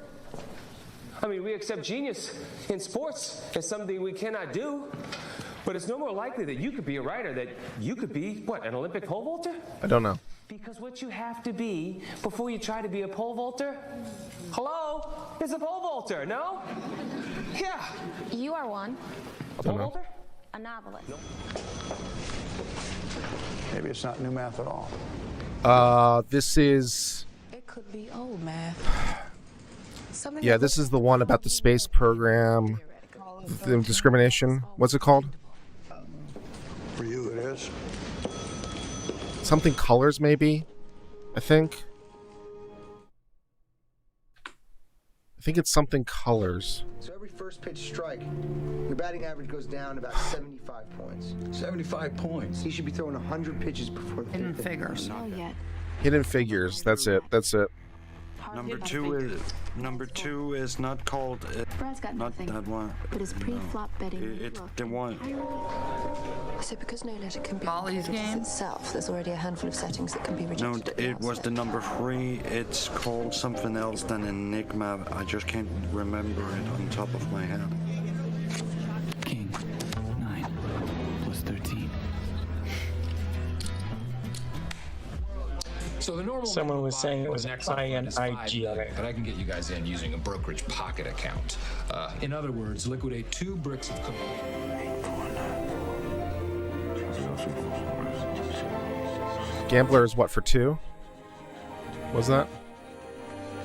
I mean, we accept genius in sports as something we cannot do, but it's no more likely that you could be a writer, that you could be, what, an Olympic pole vaulter? I don't know. Because what you have to be before you try to be a pole vaulter, hello, is a pole vaulter, no? Yeah. You are one. A pole vaulter? A novelist. Maybe it's not new math at all. This is. It could be old math. Yeah, this is the one about the space program, the discrimination. What's it called? For you, it is. Something colors, maybe. I think it's something colors. So every first pitch strike, your batting average goes down about 75 points. 75 points. He should be throwing 100 pitches before the Hidden figures. Not yet. Hidden figures. That's it. Number two is not called. Brad's got Not nothing. that one. But his pre-flop betting made it It's look the one. So because no letter can be Molly's encoded as game? itself, there's already a handful of settings that can be No, rejected at the it was outset. the number 3. It's called something else than Enigma. I just can't remember it on top of my head. King 9 plus 13. So the normal. Someone was saying it was next up is 5 INIG on million, it. but I can get you guys in using a brokerage pocket account. In other words, liquidate 2 bricks of cocaine. Gambler is what, for 2? Was that?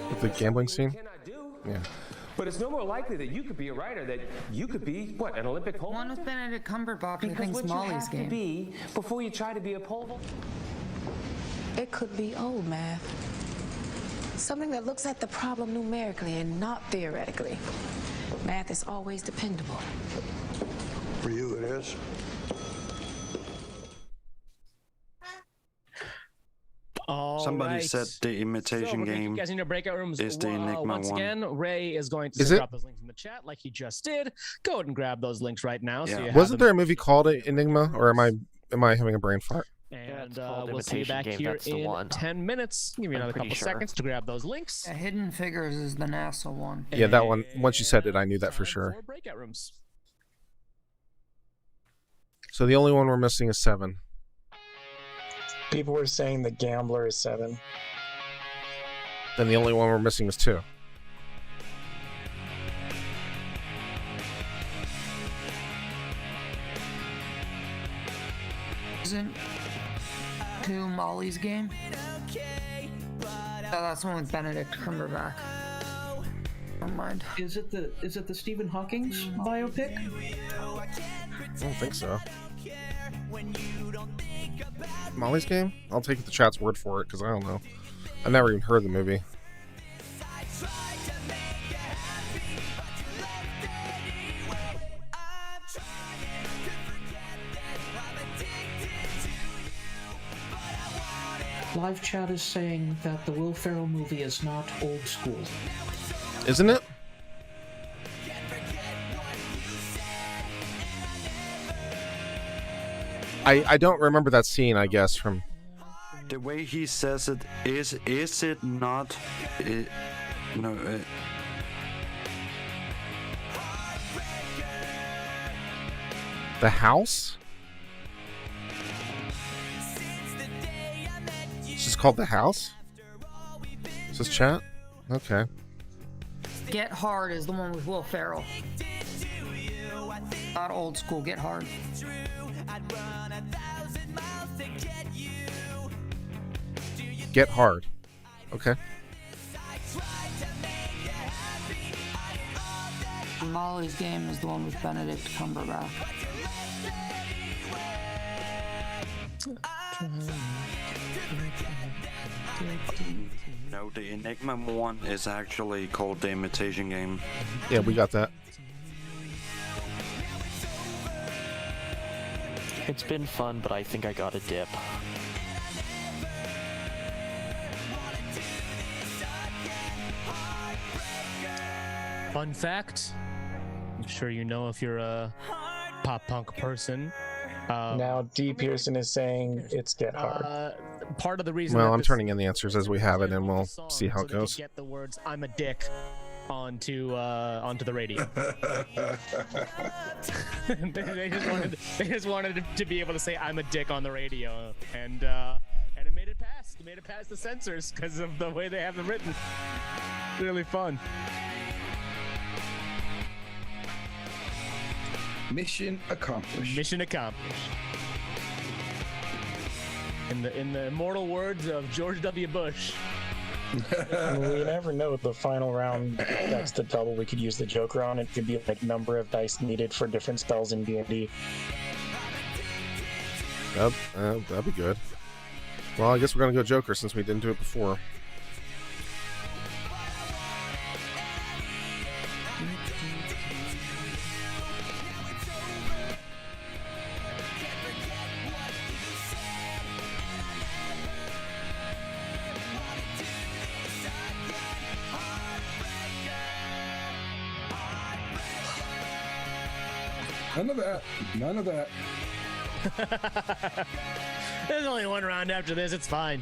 With the gambling scene? Yeah. But it's no more likely that you could be a writer, that you could be, what, an Olympic pole One with Benedict Cumberbatch, I Because think, what is you Molly's have to game. be before you try to be a pole vaulter. It could be old math. Something that looks at the problem numerically and not theoretically. Math is always dependable. For you, it is. Somebody said the imitation game You guys in your breakout rooms. is the Enigma Once one. again, Ray is going to drop those links in the chat like he just did. Go ahead and grab those links right now. So you have Wasn't them. there a movie called Enigma, or am I having a brain fart? And called we'll see you Imitation back Game, here that's the in one. 10 minutes. Give you another pretty couple sure. seconds to grab those links. Yeah, Hidden Figures is the NASA one. Yeah, that one. Once you said it, I knew that for sure. For breakout rooms. So the only one we're missing is 7. People were saying the Gambler is 7. Then the only one we're missing is 2. Isn't 2 Molly's game? Oh, that's the one with Benedict Cumberbatch. Never mind. Is it the Stephen Hawking's biopic? I don't think so. Molly's Game? I'll take the chat's word for it because I don't know. I never even heard the movie. Live chat is saying that the Will Ferrell movie is not old school. Isn't it? I don't remember that scene, I guess, from... The way he says it is it not? No. The House? It's just called The House? Is this chat? Okay. Get Hard is the one with Will Ferrell. Not old school, Get Hard. Get Hard. Okay. Molly's Game is the one with Benedict Cumberbatch. No, the Enigma one is actually called the Imitation Game. Yeah, we got that. It's been fun, but I think I got a dip. Fun fact, I'm sure you know if you're a pop punk person. Now D. Pearson is saying it's Get Hard. Part of the reason. Well, that I'm this turning in the answers as we have it, and we'll see how so it they could goes. Get the words "I'm a dick" onto the radio. they just wanted to be able to say "I'm a dick" on the radio, and it made it past. It made it past the censors because of the way they have them written. Really fun. Mission accomplished. Mission accomplished. In the immortal words of George W. Bush. We never know with the final round. That's the double we could use the Joker on. It could be like number of dice needed for different spells in D&D. That'd be good. Well, I guess we're gonna go Joker since we didn't do it before. None of that. There's only one round after this. It's fine.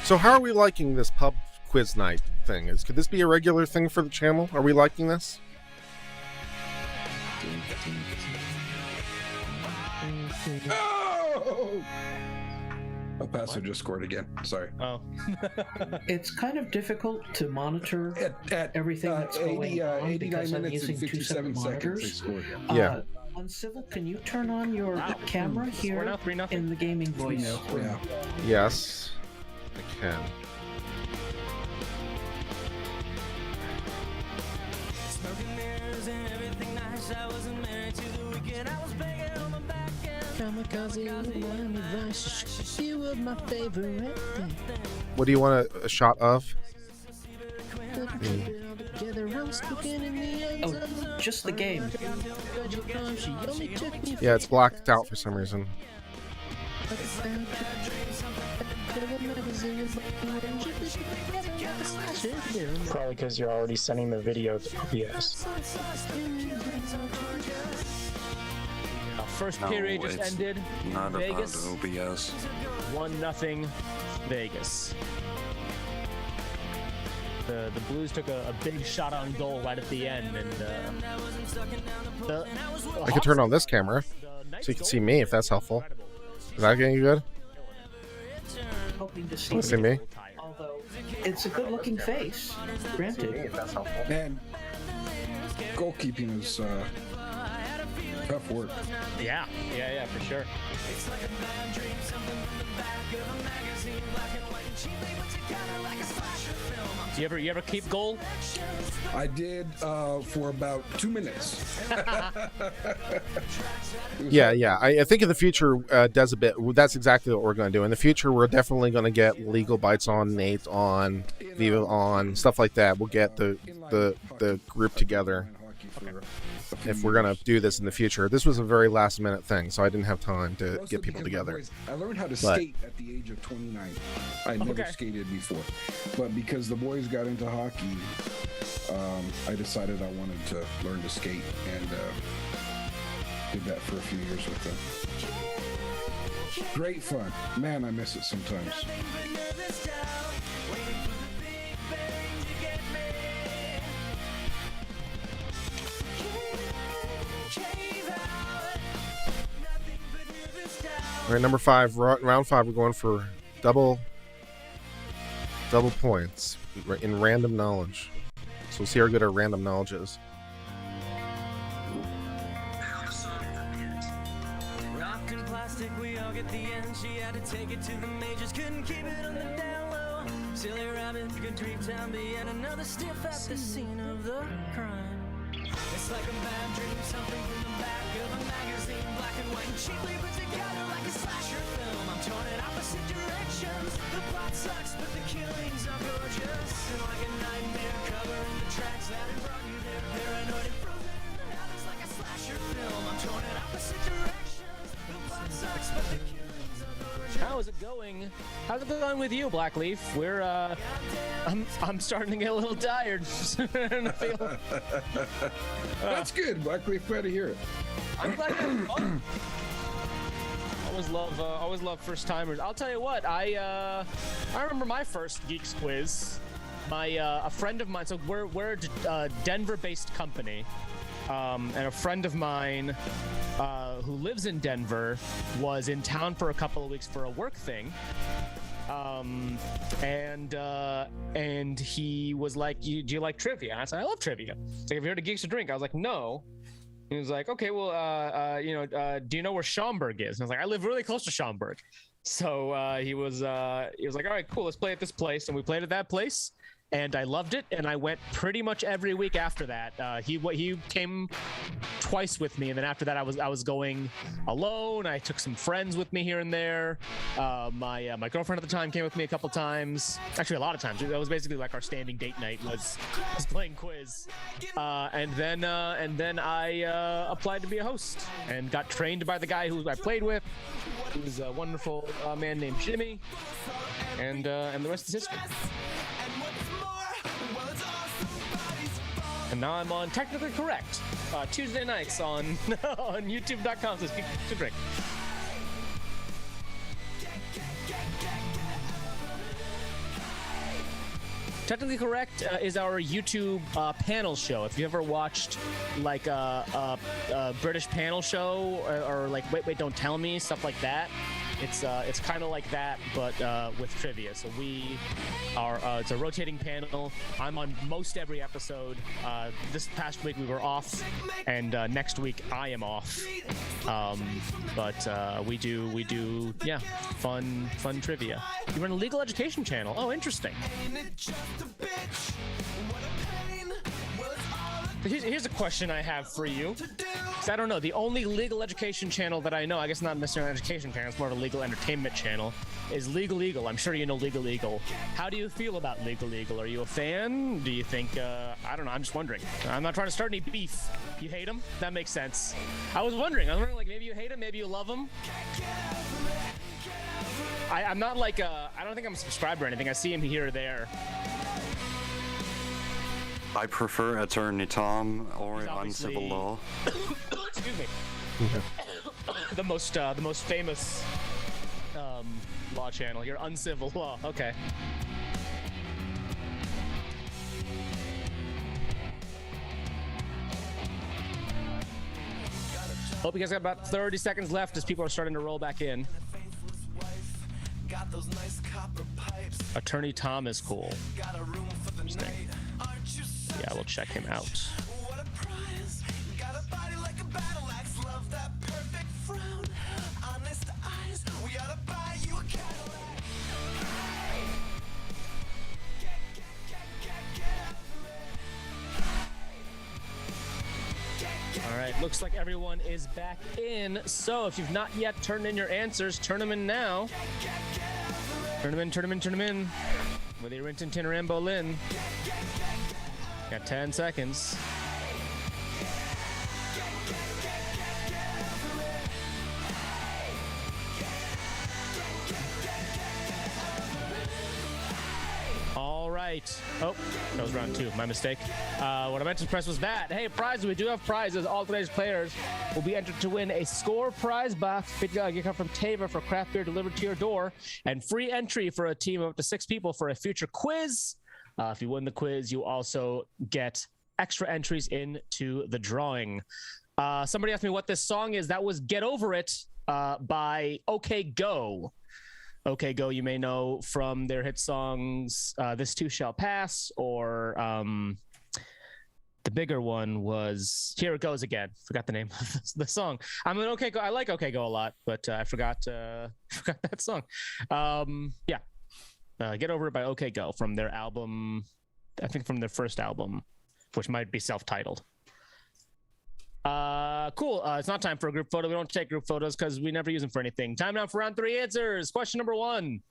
So how are we liking this pub quiz night thing? Could this be a regular thing for the channel? Are we liking this? Oh! El Paso just scored again. Sorry. Oh. It's kind of difficult to monitor everything that's going on 89 because I'm minutes using and 57 57 seconds they monitors. scored. Yeah. Uncivil, can you turn on your camera here Now, 3-0. in the gaming voice? Yeah. Yes, I can. Smoking mirrors and everything nice. I wasn't married to the weekend. I was banging on my back end. Kamikaze, Miami Vice. You were my favorite thing. What do you want a shot of? Oh, just the game. Yeah, it's blacked out for some reason. Probably because you're already sending the video to OBS. First period just it's ended. Not Vegas. about OBS. 1-0 Vegas. The Blues took a big shot on goal right at the end, and I could turn on this camera so you can see me if that's helpful. Is that getting good? Hoping to You see me? Although it's a good-looking face, granted. Man, goalkeeping is tough work. yeah, for sure. You ever keep goal? I did for about 2 minutes. Yeah. I think in the future, does a bit. That's exactly what we're going to do. In the future, we're definitely going to get Legal Bites on, Nate on, Viva on, stuff like that. We'll get the group together if we're going to do this in the future. This was a very last minute thing, so I didn't have time to get people together. I learned how to skate at the age of 29. I never skated before, but because the boys got into hockey, I decided I wanted to learn to skate, and did that for a few years with them. Great fun. Man, I miss it sometimes. All right, number 5, round 5. We're going for double points in random knowledge. So we'll see how good our random knowledge is. Wrapped in plastic, we all get the end. She had to take it to the majors, couldn't keep it on the down low. Silly rabbit, good dream time, being another stiff at the scene of the crime. It's like a bad dream, something from the back of a magazine, black and white and cheaply put together like a slasher film. I'm torn in opposite directions. The plot sucks, but the killings are gorgeous. And like a nightmare covering the tracks that have brought you there. Paranoid and frozen in the habits like a slasher film. I'm torn in opposite directions. The plot sucks, but the killings are gorgeous. How is it going? How's it going with you, Blackleaf? We're I'm starting to get a little tired. That's good. Blackleaf, glad to hear it. I'm glad you're fun. Always love first timers. I'll tell you what, I remember my first Geeks quiz. A friend of mine. So we're a Denver-based company, and a friend of mine who lives in Denver was in town for a couple of weeks for a work thing. And he was like, do you like trivia? And I said, I love trivia. He's like, have you heard of Geeks Who Drink? I was like, no. He was like, okay, well, do you know where Schaumburg is? And I was like, I live really close to Schaumburg. So he was like, all right, cool, let's play at this place. And we played at that place, and I loved it. And I went pretty much every week after that. He came twice with me, and then after that, I was going alone. I took some friends with me here and there. My girlfriend at the time came with me a couple times. Actually, a lot of times. That was basically like our standing date night was playing quiz. And then I applied to be a host and got trained by the guy who I played with. He was a wonderful man named Jimmy, and the rest is history. And now I'm on Technically Correct Tuesday nights on YouTube.com. So Geeks Who Drink. Technically Correct is our YouTube panel show. If you ever watched like a British panel show or like Wait Don't Tell Me, stuff like that, it's kind of like that, but with trivia. So we are it's a rotating panel. I'm on most every episode. This past week we were off, and next week I am off. But we do fun trivia. You run a legal education channel. Oh, interesting. Here's a question I have for you. I don't know. The only legal education channel that I know, I guess not necessarily an education channel, it's more of a legal entertainment channel, is Legal Eagle. I'm sure you know Legal Eagle. How do you feel about Legal Eagle? Are you a fan? Do you think, I don't know, I'm just wondering. I'm not trying to start any beef. You hate him? That makes sense. I was wondering, like, maybe you hate him, maybe you love him. I'm not like, I don't think I'm a subscriber or anything. I see him here or there. I prefer Attorney Tom or Uncivil Law. Excuse me. the most famous law channel here, Uncivil Law. Okay. Hope you guys got about 30 seconds left as people are starting to roll back in. Attorney Tom is cool. Interesting. Yeah, we'll check him out. All right, looks like everyone is back in. So if you've not yet turned in your answers, turn them in now. Turn them in. Whether you're in Tinnerambo Lynn. Got 10 seconds. All right. Oh, that was round 2. My mistake. What I meant to press was that. Hey, prizes. We do have prizes. All today's players will be entered to win a score prize box. You come from Tava for craft beer delivered to your door, and free entry for a team of up to 6 people for a future quiz. If you win the quiz, you also get extra entries into the drawing. Somebody asked me what this song is. That was Get Over It by OK Go. OK Go, you may know from their hit songs This Too Shall Pass, or the bigger one was Here It Goes Again. Forgot the name of the song. I'm an OK Go. I like OK Go a lot, but I forgot that song. Yeah. Get Over It by OK Go from their album, I think from their first album, which might be self-titled. Cool. It's not time for a group photo. We don't take group photos because we never use them for anything. Time now for round 3 answers. Question number 1.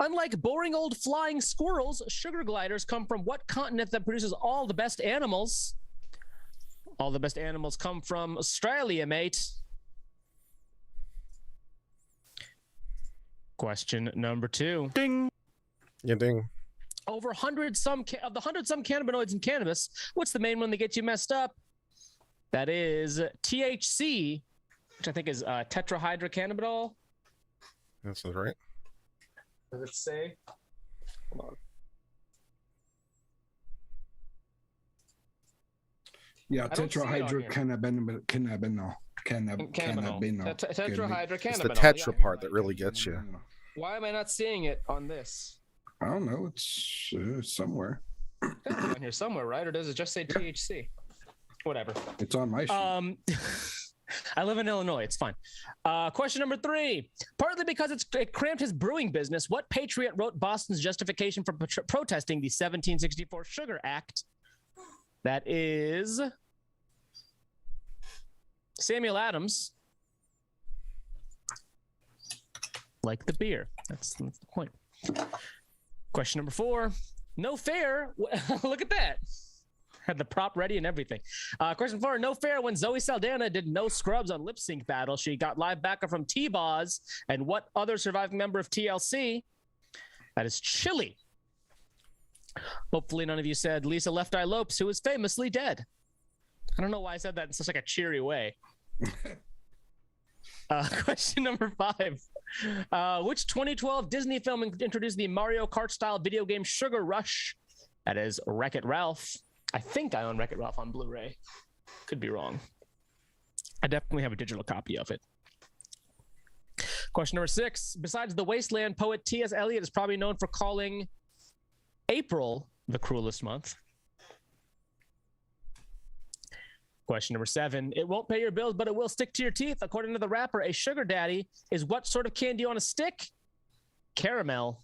Unlike boring old flying squirrels, sugar gliders come from what continent that produces all the best animals? All the best animals come from Australia, mate. Question number 2. Ding. Yeah, ding. Over 100 some cannabinoids in cannabis, what's the main one that gets you messed up? That is THC, which I think is tetrahydrocannabinol. That's right. Does it say? Hold on. Yeah, tetrahydrocannabinol. Cannabinol. Tetrahydrocannabinol. It's the tetra part that really gets you. Why am I not seeing it on this? I don't know. It's somewhere. It's on here somewhere, right? Or does it just say THC? Whatever. It's on my sheet. I live in Illinois. It's fine. Question number 3. Partly because it cramped his brewing business, what patriot wrote Boston's justification for protesting the 1764 Sugar Act? That is Samuel Adams. Like the beer. That's the point. Question number 4. No fair. Look at that. Had the prop ready and everything. Question 4. No fair when Zoe Saldana did no scrubs on Lip Sync Battle. She got live backup from T-Boz and what other surviving member of TLC? That is Chili. Hopefully none of you said Lisa Left Eye Lopes, who is famously dead. I don't know why I said that in such like a cheery way. Question number 5. Which 2012 Disney film introduced the Mario Kart style video game Sugar Rush? That is Wreck-It Ralph. I think I own Wreck-It Ralph on Blu-ray. Could be wrong. I definitely have a digital copy of it. Question number 6. Besides the Wasteland poet, T.S. Eliot is probably known for calling April the cruelest month. Question number 7. It won't pay your bills, but it will stick to your teeth. According to the rapper, a sugar daddy is what sort of candy on a stick? Caramel.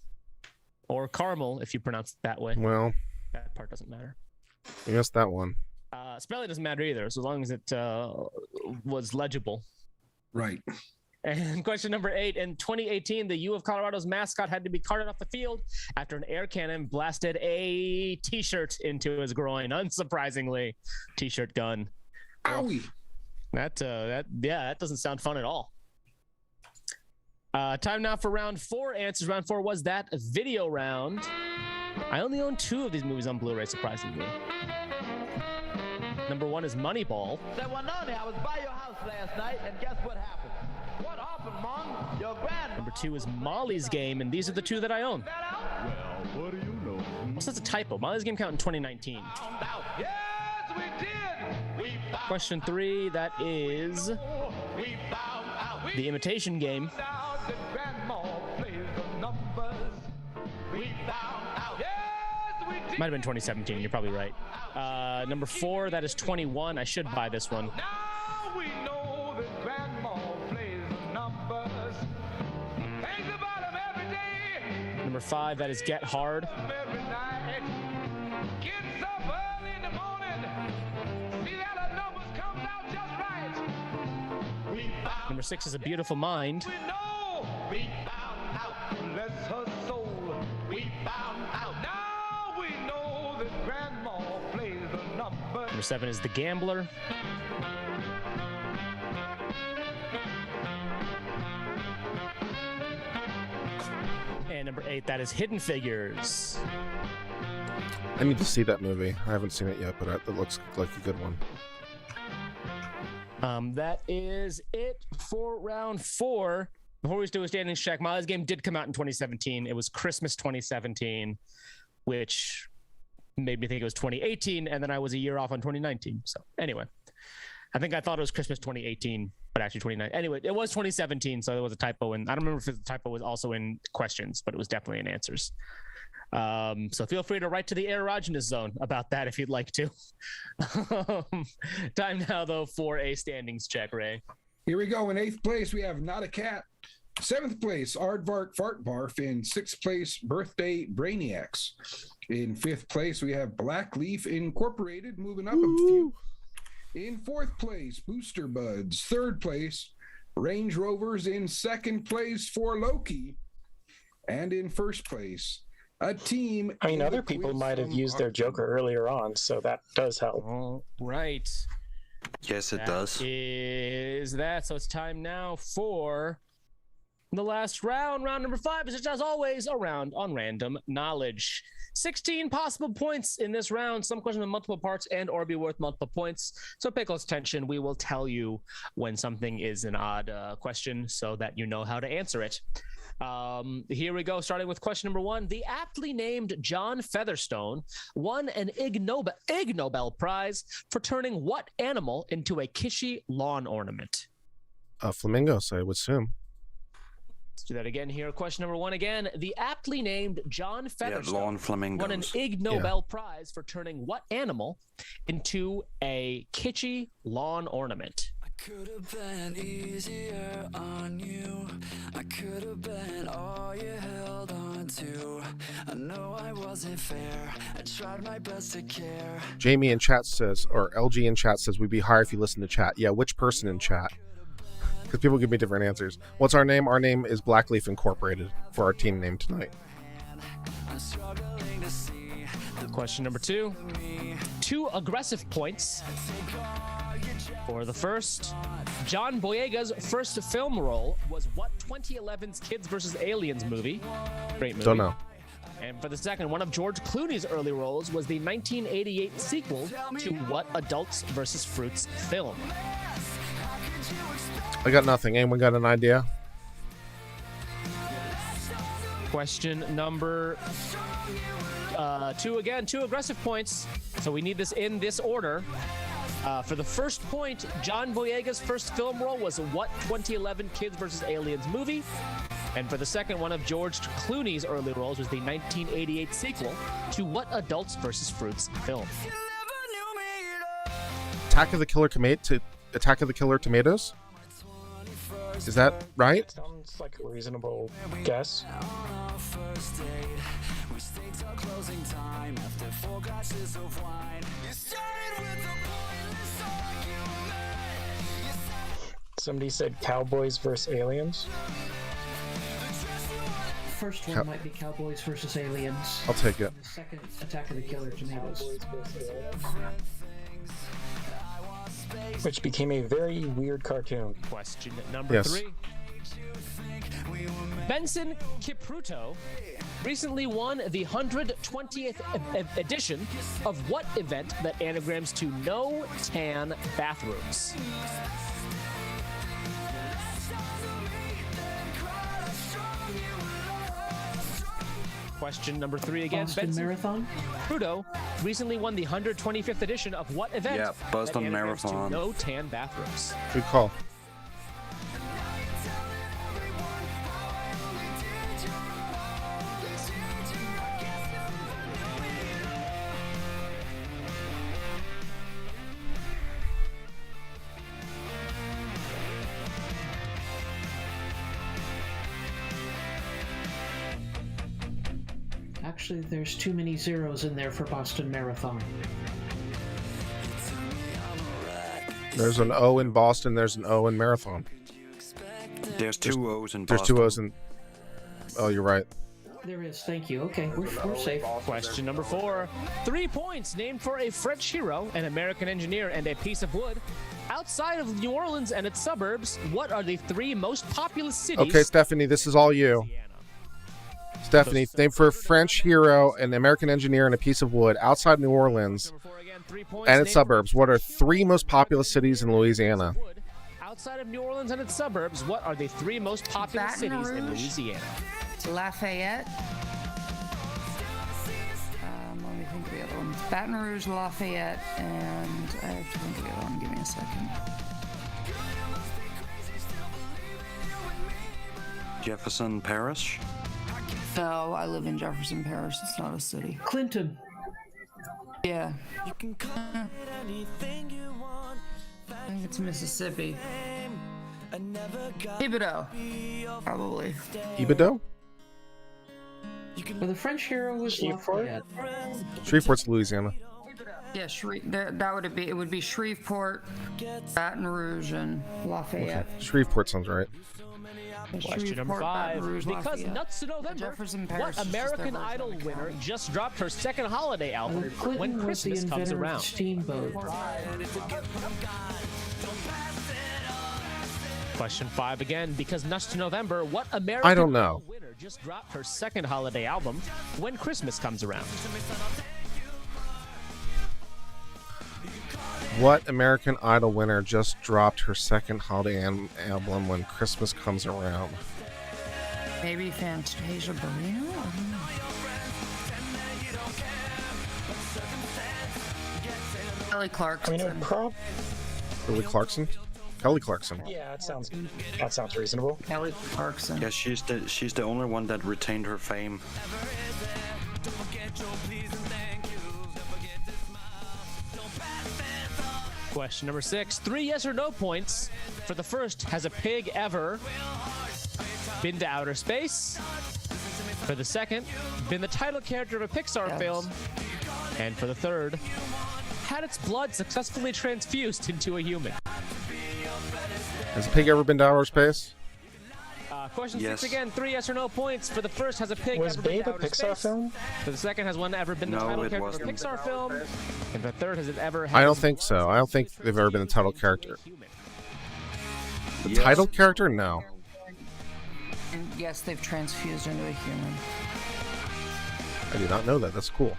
Or caramel, if you pronounce it that way. Well, that part doesn't matter. I guess that one. Spelling doesn't matter either, so as long as it was legible. Right. And question number 8. In 2018, the U of Colorado's mascot had to be carted off the field after an air cannon blasted a T-shirt into his groin. Unsurprisingly, T-shirt gun. Owie. That doesn't sound fun at all. Time now for round 4 answers. Round 4 was that video round. I only own 2 of these movies on Blu-ray, surprisingly. Number 1 is Moneyball. Say, well, Noni, I was by your house last night, and guess what happened? What happened, Mom? Your grandma... Number 2 is Molly's Game, and these are the 2 that I own. Well, what do you know? So that's a typo. Molly's Game came out in 2019. Yes, we did! We Question 3, that is The Imitation Game. Might have been 2017. You're probably right. Number 4, that is 21. I should buy this one. Now we know that grandma plays the numbers. Thinks about him every day. Number 5, that is Get Hard. Every night. Gets up early in the morning. See that the numbers comes out just right. We found Number 6 is A Beautiful Mind. we know. We found out. Bless her soul. We found out. Now we know that grandma plays the numbers. Number 7 is The Gambler. And number 8, that is Hidden Figures. I need to see that movie. I haven't seen it yet, but it looks like a good one. That is it for round 4. Before we do a standings check, Molly's Game did come out in 2017. It was Christmas 2017, which made me think it was 2018, and then I was a year off on 2019. So anyway, I think I thought it was Christmas 2018, but actually 2019. Anyway, it was 2017, so there was a typo, and I don't remember if the typo was also in questions, but it was definitely in answers. So feel free to write to the erogenous zone about that if you'd like to. Time now, though, for a standings check, Ray. Here we go. In 8th place, we have Not a Cat. 7th place, Aardvark Fart Barf. In 6th place, Birthday Brainiacs. In 5th place, we have Black Leaf Incorporated, moving up a few. In 4th place, Booster Buds. 3rd place, Range Rovers. In 2nd place for Loki. And in 1st place, a team. I mean, other people might have used their Joker earlier on, so that does help. All right. Yes, it does. Is that. So it's time now for the last round. Round number 5 is just as always a round on random knowledge. 16 possible points in this round. Some questions with multiple parts and or be worth multiple points. So pay close attention. We will tell you when something is an odd question so that you know how to answer it. Here we go, starting with question number 1. The aptly named John Featherstone won an Ig Nobel Prize for turning what animal into a kitschy lawn ornament? Flamingos, I would assume. Let's do that again here. Question number 1 again. The aptly named John Featherstone lawn flamingos. won an Ig Nobel Prize for turning what animal into a kitschy lawn ornament? Could have been easier on you. I could have been all you held on to. I know I wasn't fair. I tried my best to care. Jamie in chat says, or LG in chat says, we'd be higher if you listen to chat. Yeah, which person in chat? Because people give me different answers. What's our name? Our name is Blackleaf Incorporated for our team name tonight. Question number 2. 2 aggressive points. For the first, John Boyega's first film role was what 2011's Kids vs. Aliens movie? Great movie. Don't know. And for the second, one of George Clooney's early roles was the 1988 sequel to what Adults vs. Fruits film? I got nothing. Anyone got an idea? Question number 2 again. 2 aggressive points. So we need this in this order. For the first point, John Boyega's first film role was what 2011 Kids vs. Aliens movie? And for the second, one of George Clooney's early roles was the 1988 sequel to what Adults vs. Fruits film? Attack of the Killer Tomatoes? Is that right? Sounds like a reasonable guess. Somebody said Cowboys versus Aliens. First one might be Cowboys versus Aliens. I'll take it. And the second, Attack of the Killer Tomatoes. Which became a very weird cartoon. Question number 3. Benson Kipruto recently won the 120th edition of what event that anagrams to No Tan Bathrooms? Question number 3 again. Boston Benson Marathon? Kipruto recently won the 125th edition of what event? Yeah, Boston that anagrams to Marathon. No Tan Bathrooms. Good call. Actually, there's too many zeros in there for Boston Marathon. There's an O in Boston. There's an O in Marathon. There's 2 O's in Boston. There's 2 O's in... Oh, you're right. There is. Thank you. Okay, we're safe. Question number 4. 3 points named for a French hero, an American engineer, and a piece of wood. Outside of New Orleans and its suburbs, what are the 3 most populous cities? Okay, Stephanie, this is all you. Stephanie, name for a French hero, an American engineer, and a piece of wood outside New Orleans and its suburbs. What are 3 most populous cities in Louisiana? Outside of New Orleans and its suburbs, what are the 3 most populous Baton cities in Rouge, Louisiana? Lafayette. Let me think of the other one. Baton Rouge, Lafayette, and I have to think of the other one. Give me a second. Jefferson Parish. No, I live in Jefferson Parish. It's not a city. Clinton. Yeah. I think it's Mississippi. Thibodeau. Probably. Thibodeau? Well, the French hero was Lafayette. Shreveport's Louisiana. Yeah, that would be. It would be Shreveport, Baton Rouge, and Lafayette. Okay. Shreveport sounds right. Question number 5. Because Nuts to November, what American Idol winner just dropped her second holiday album when Christmas comes around? Steamboat. Question 5 again. Because Nuts to November, what American I don't know. Idol winner just dropped her second holiday album when Christmas comes around? What American Idol winner just dropped her second holiday album when Christmas comes around? Maybe Fantasia Barrino? Kelly Clarkson. Billy Clarkson? Kelly Clarkson. Yeah, that sounds reasonable. Kelly Clarkson. Yeah, she's the only one that retained her fame. Question number 6. 3 yes or no points. For the first, has a pig ever been to outer space? For the second, been the title character of a Pixar film? And for the third, had its blood successfully transfused into a human? Has a pig ever been to outer space? Question Yes. 6 again. 3 yes or no points. For the first, has a pig Was ever been Babe to a outer Pixar space? film? For the second, has one ever been the No, title it character of a wasn't. Pixar film? And the third, has it ever? I don't think so. I don't think they've ever been the title character. The Yes. title character? No. And yes, they've transfused into a human. I did not know that. That's cool.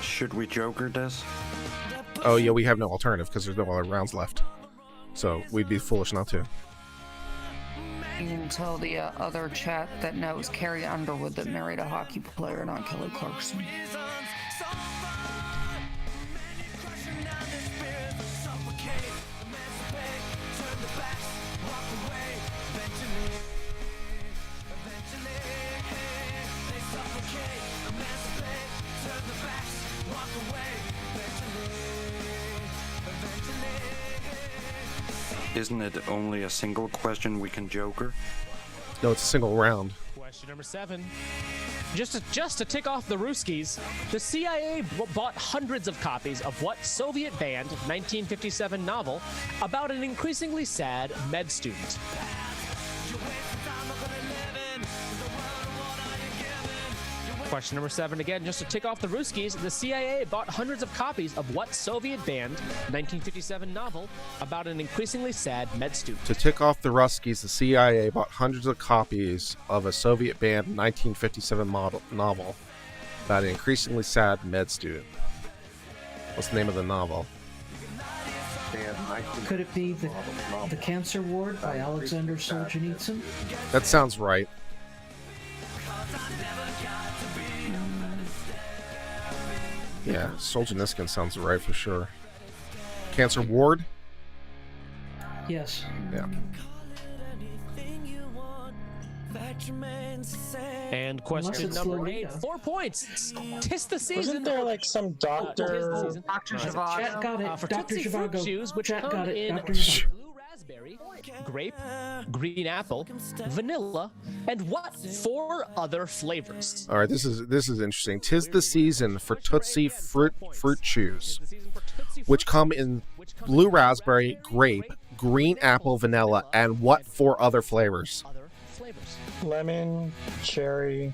Should we Joker this? Oh, yeah, we have no alternative because there's no other rounds left. So we'd be foolish not to. You can tell the other chat that knows Carrie Underwood that married a hockey player, not Kelly Clarkson. Isn't it only a single question we can Joker? No, it's a single round. Question number 7. Just to tick off the Ruskies, the CIA bought hundreds of copies of what Soviet banned 1957 novel about an increasingly sad med student? Question number 7 again, just to tick off the Ruskies, the CIA bought hundreds of copies of what Soviet banned 1957 novel about an increasingly sad med student? To tick off the Ruskies, the CIA bought hundreds of copies of a Soviet-banned 1957 novel about an increasingly sad med student. What's the name of the novel? Could it be the Cancer Ward by Alexander Solzhenitsyn? That sounds right. Yeah, Solzhenitsyn sounds right for sure. Cancer Ward? Yes. Yeah. And question number 8, 4 points. Tis the season. Wasn't there like some doctor? Dr. Zhivago. Chat got it. For Dr. Tootsie Fruit Zhivago. Chews, which Chat come got it. in Dr. Zhivago. blue raspberry, grape, green apple, vanilla, and what 4 other flavors? All right, this is interesting. 'Tis the season for Tootsie Fruit Chews, which come in blue raspberry, grape, green apple, vanilla, and what 4 other flavors? Lemon, cherry.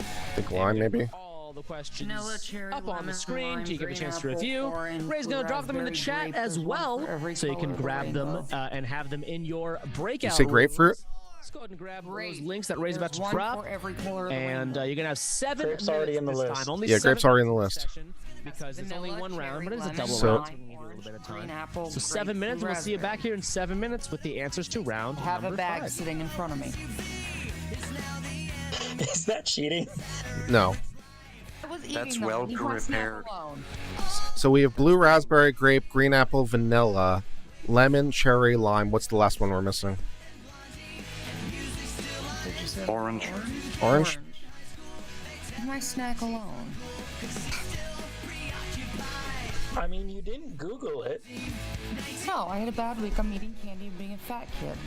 I think lime, maybe. All the questions Vanilla, cherry, up on the lemon, screen lime, to give you a green chance to apple, review. orange, Ray's going to drop them in the raspberry, chat grape. as There's one well, for every so you can color of the grab them rainbow. and have them in your You breakout. say grapefruit? Let's go ahead and grab Grape. those links that Ray's about There's to one drop. for every color of the And rainbow. you're going to have 7 Grape's minutes already in the this list. time. Only Yeah, 7 grape's already in the minutes list. session Because it's only Vanilla, one round, cherry, but it is a lemon, double So- round. So we need a little bit of green time. apple, So 7 grape, minutes, we'll see you raspberry. back here in 7 minutes with the answers to round Have a number bag 5. sitting in front of me. Is that cheating? No. I was That's eating them. well He wants me prepared. alone. So we have blue raspberry, grape, green apple, vanilla, lemon, cherry, lime. What's the last one we're missing? Did you say Orange. Orange? Leave my snack alone. I mean, you didn't Google it. No, I had a bad week. I'm eating candy and being a fat kid.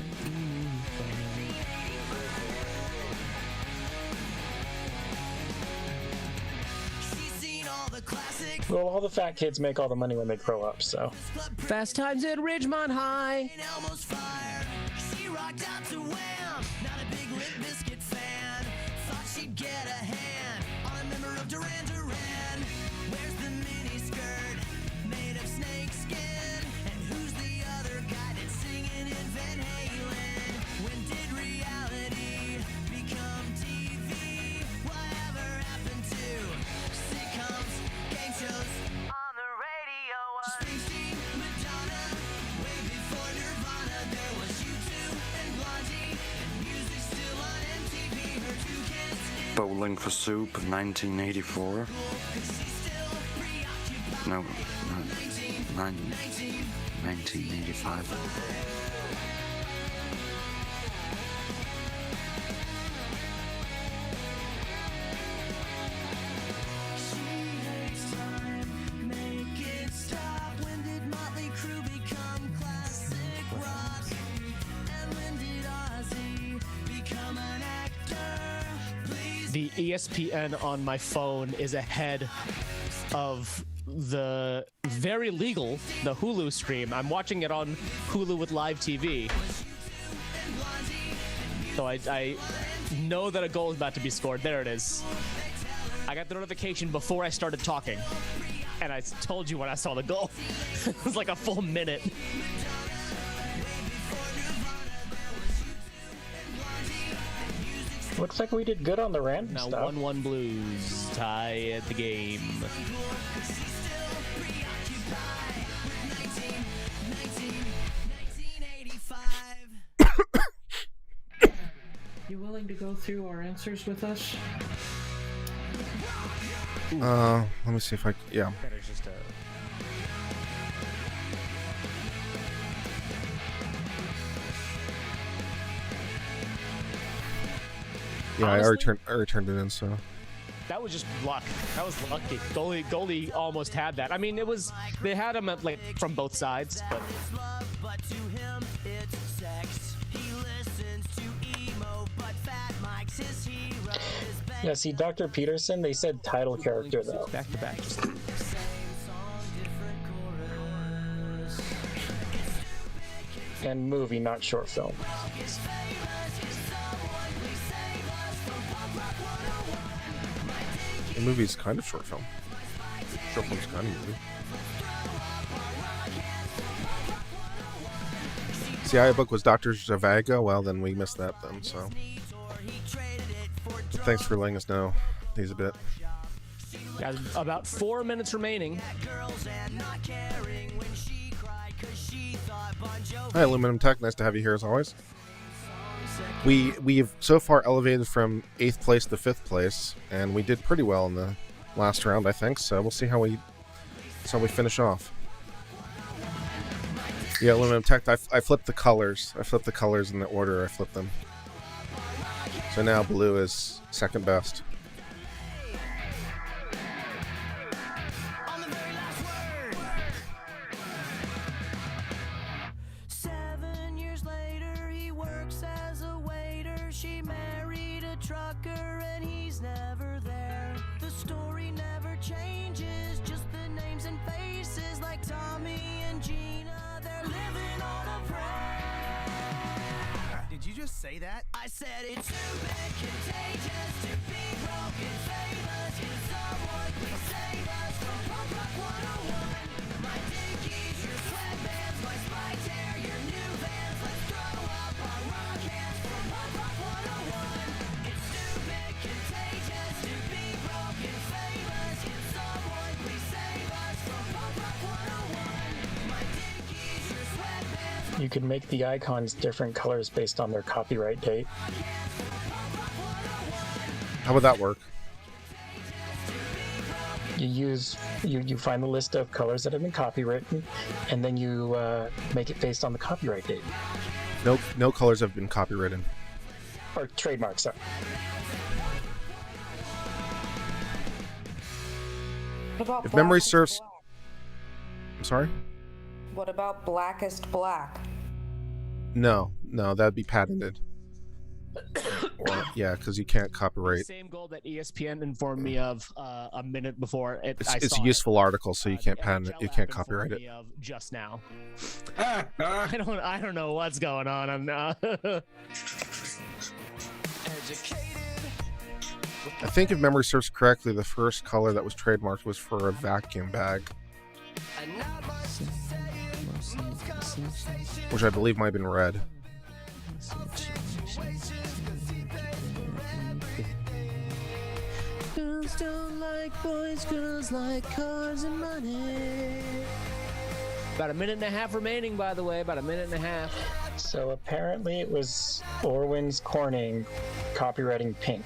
Well, all the fat kids make all the money when they grow up, so. Fast times at Ridgemont High. She rocked out to Wham! Not a big Limp Bizkit fan. Thought she'd get a hand on a member of Duran Duran. Where's the mini skirt made of snake skin? And who's the other guy that's singing in Van Halen? When did reality become TV? Whatever happened to sitcoms, game shows on the radio? Springsteen, Madonna, way before Nirvana, there was U2 and Blondie, and music still on MTV. Her 2 kids in Bowling for Soup, 1984. she's still preoccupied. No, 1985. The ESPN on my phone is ahead of the very legal, the Hulu stream. I'm watching it on Hulu with live TV. So I know that a goal is about to be scored. There it is. I got the notification before I started talking. And I told you when I saw the goal. It was like a full minute. Looks like we did good on the random now stuff. 1-1 Blues, tie at the game. You willing to go through our answers with us? Let me see if I... Yeah. Yeah, I already turned it in, so... That was just luck. That was lucky. Goalie almost had that. I mean, it was... They had him at, like, from both sides, but... Yeah, see, Dr. Peterson, they said title character, though. Back to back. And movie, not short film. The movie's kind of short film. Short film's kind of movie. See, I book was Dr. Zhivago. Well, then we missed that then, so... But thanks for letting us know. He's a bit. Got about 4 minutes remaining. Hi, Aluminum Tech. Nice to have you here as always. We've so far elevated from 8th place to 5th place, and we did pretty well in the last round, I think. So we'll see how we finish off. Yeah, Aluminum Tech. I flipped the colors. I flipped the colors in the order I flipped them. So now blue is second best. Say that? I said it's stupid, contagious to be broken, famous. Can someone please save us from Punk Rock 101? My dinkies, your sweatbands, my spiked hair, your new vans. Let's throw up our rock hands from Punk Rock 101. It's stupid, contagious to be broken, famous. Can someone please save us from Punk Rock 101? My dinkies, your sweatbands. You could make the icons different colors based on their copyright date. How would that work? You find the list of colors that have been copywritten, and then you make it based on the copyright date. No colors have been copywritten. Or trademarks, sorry. What about If memory Blackest serves... Black? I'm sorry? What about Blackest Black? No, that'd be patented. Or, yeah, because you can't copyright. Same goal that ESPN informed me of a minute before it. It's a useful article, so you can't patent it. You can't copyright it. Just now. I don't know what's going on. I think if memory serves correctly, the first color that was trademarked was for a vacuum bag, which I believe might have been red. Girls don't like boys, girls like cars and money. About a minute and a half remaining, by the way. About a minute and a half. So apparently it was Orwin's Corning copywriting Pink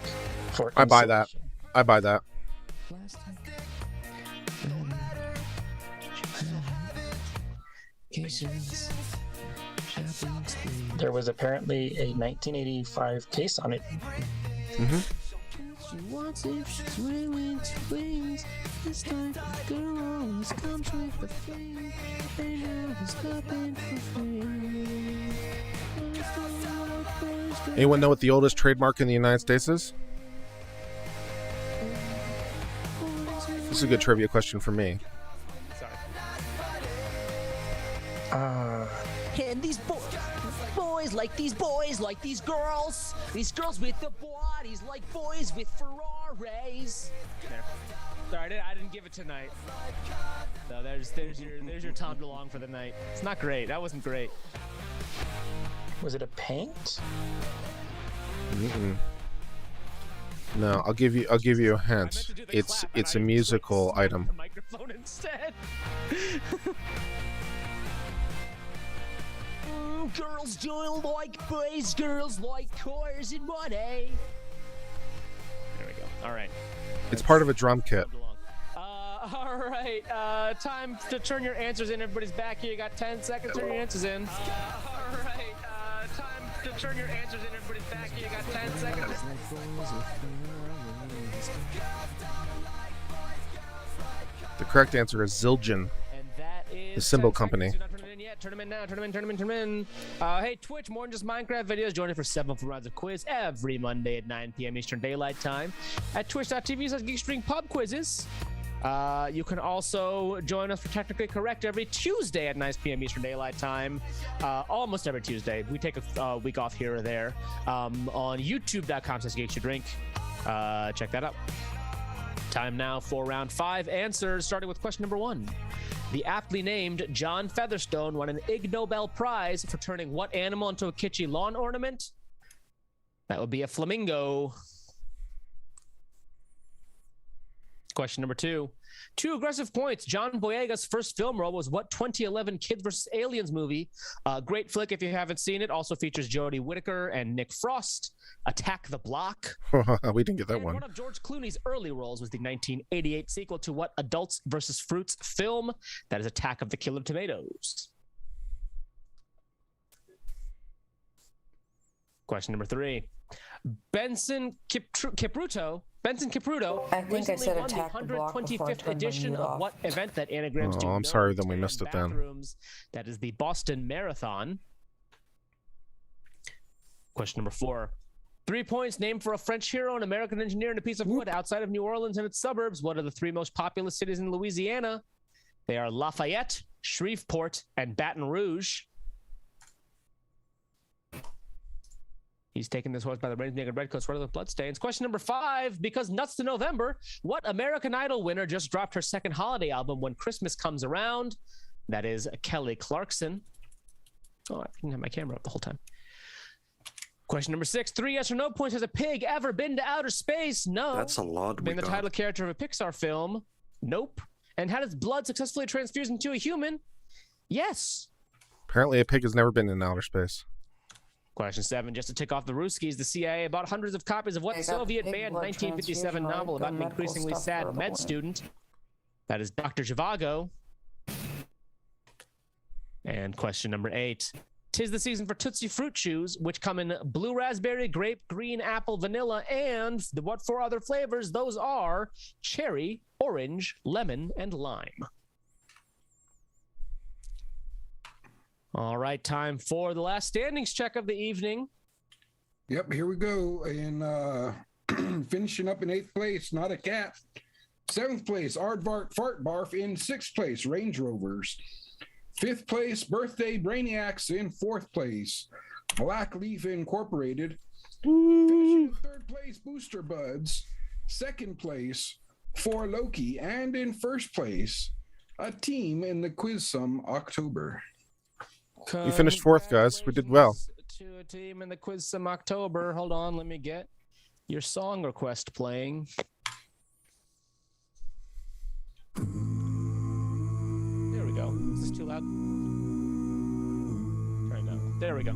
for I buy that. I buy that. vacations. Shopping spree. There was apparently a 1985 case on it. Mm-hmm. She wants it, she's wearing wings. This time the girl always comes with the fling. And now he's stopping for free. Anyone know what the oldest trademark in the United States is? This is a good trivia question for me. And these boys like these girls with the bodies like boys with Ferraris. There. Sorry, I didn't give it tonight. No, there's your Tom DeLonge for the night. It's not great. That wasn't great. Was it a paint? Mm-mm. No, I'll give you a hint. It's a musical item. Microphone instead. Girls don't like boys, girls like cars and money. There we go. All right. It's part of a drum kit. All right. Time to turn your answers in. Everybody's back here. You got 10 seconds to turn your answers in. All right. Time to turn your answers in. Everybody's back here. You got 10 seconds. The correct answer is Zildjian, the cymbal company. Turn them in now. Turn them in. Hey, Twitch, more than just Minecraft videos. Join us for 7 full rounds of quiz every Monday at 9 p.m. Eastern Daylight Time at twitch.tv/Geeks Who Drink pub quizzes. You can also join us for Technically Correct every Tuesday at 9 p.m. Eastern Daylight Time. Almost every Tuesday. We take a week off here or there. On youtube.com/Geeks Who Drink. Check that out. Time now for round 5 answers, starting with question number 1. The aptly named John Featherstone won an Ig Nobel Prize for turning what animal into a kitschy lawn ornament? That would be a flamingo. Question number 2. 2 aggressive points. John Boyega's first film role was what 2011 Kids vs. Aliens movie? Great flick if you haven't seen it. Also features Jodie Whittaker and Nick Frost. Attack the Block. We didn't get that And one. one of George Clooney's early roles was the 1988 sequel to what Adults vs. Fruits film? That is Attack of the Killer Tomatoes. Question number 3. Benson Kipruto I think I recently said won the attack the block before I 125th turned my edition mute of off. what event that anagrams to Oh, I'm no sorry that we tan missed it then. bathrooms? That is the Boston Marathon. Question number 4. 3 points. Named for a French hero, an American engineer, and a piece of wood outside of New Orleans and its suburbs. What are the 3 most populous cities in Louisiana? They are Lafayette, Shreveport, and Baton Rouge. He's taking this horse by the reins, naked redcoat, sweater with bloodstains. Question number 5. Because nuts to November, what American Idol winner just dropped her second holiday album When Christmas Comes Around? That is Kelly Clarkson. Oh, I didn't have my camera up the whole time. Question number 6. 3 yes or no points. Has a pig ever been to outer space? No. That's a lot. Been the title character of a Pixar film? Nope. And had its blood successfully transfused into a human? Yes. Apparently, a pig has never been in outer space. Question 7. Just to tick off the Rooskies, the CIA bought hundreds of copies of what I got Soviet pig banned blood 1957 transfusion. novel I've about done an medical increasingly stuff sad for med the student? That is Dr. Zhivago. And question number 8. 'Tis the season for Tootsie Fruit Chews, which come in blue raspberry, grape, green, apple, vanilla, and what 4 other flavors? Those are cherry, orange, lemon, and lime. All right, time for the last standings check of the evening. Yep, here we go. And finishing up in 8th place, Not a Cat. 7th place, Aardvark Fart Barf. In 6th place, Range Rovers. 5th place, Birthday Brainiacs. In 4th place, Black Leaf Incorporated. Finishing in 3rd place, Booster Buds. 2nd place, For Loki. And in 1st place, a team in the Quiz Sum October. We finished 4th, guys. We did well. To a team in the Quiz Some October. Hold on, let me get your song request playing. There we go. Is this too loud? Try now. There we go.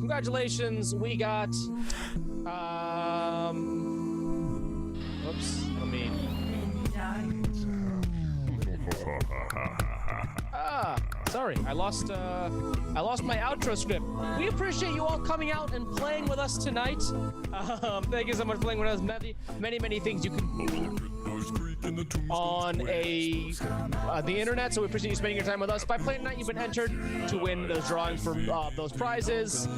Congratulations. We got oops, let me Sorry, I lost my outro script. We appreciate you all coming out and playing with us tonight. Thank you so much for playing with us. Many things you can on the internet, so we appreciate you spending your time with us. By playing tonight, you've been entered to win those drawings for those prizes.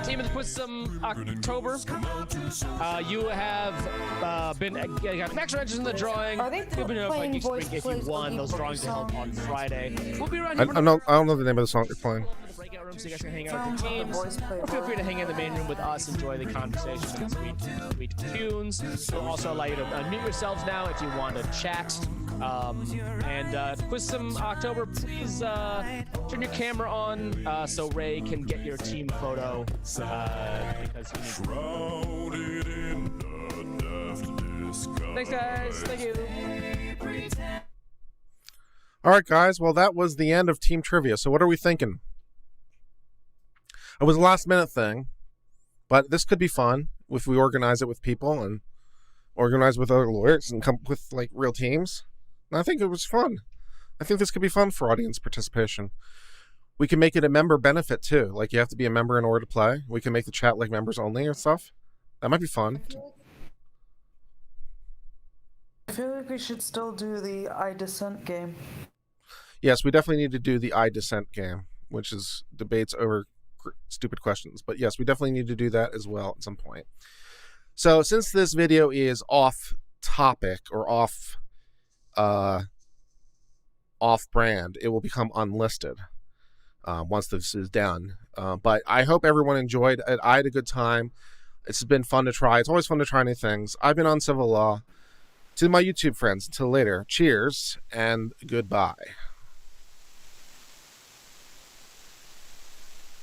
Team of the Quizzum October. You have been got extra entries in the drawing. Are they You've been playing Geeks Who Drink if you won. Those drawings are held on Friday. We'll be around here. I don't know the name of the song they're playing. Breakout room so you guys can hang out with your teams. Or feel free to hang in the main room with us, enjoy the conversation and sweet tunes. We'll also allow you to unmute yourselves now if you want to chat. Quizzum October, please turn your camera on so Ray can get your team photo because thanks guys, thank you. All right, guys. Well, that was the end of Team Trivia. So what are we thinking? It was a last minute thing, but this could be fun if we organize it with people and organize with other lawyers and come up with like real teams. And I think it was fun. I think this could be fun for audience participation. We can make it a member benefit too. Like you have to be a member in order to play. We can make the chat like members only or stuff. That might be fun. I feel like we should still do the I Dissent game. Yes, we definitely need to do the I Dissent game, which is debates over stupid questions. But yes, we definitely need to do that as well at some point. So since this video is off topic or off brand, it will become unlisted once this is done. But I hope everyone enjoyed it. I had a good time. It's been fun to try. It's always fun to try new things. I've been Uncivil Law. To my YouTube friends, until later, cheers and goodbye.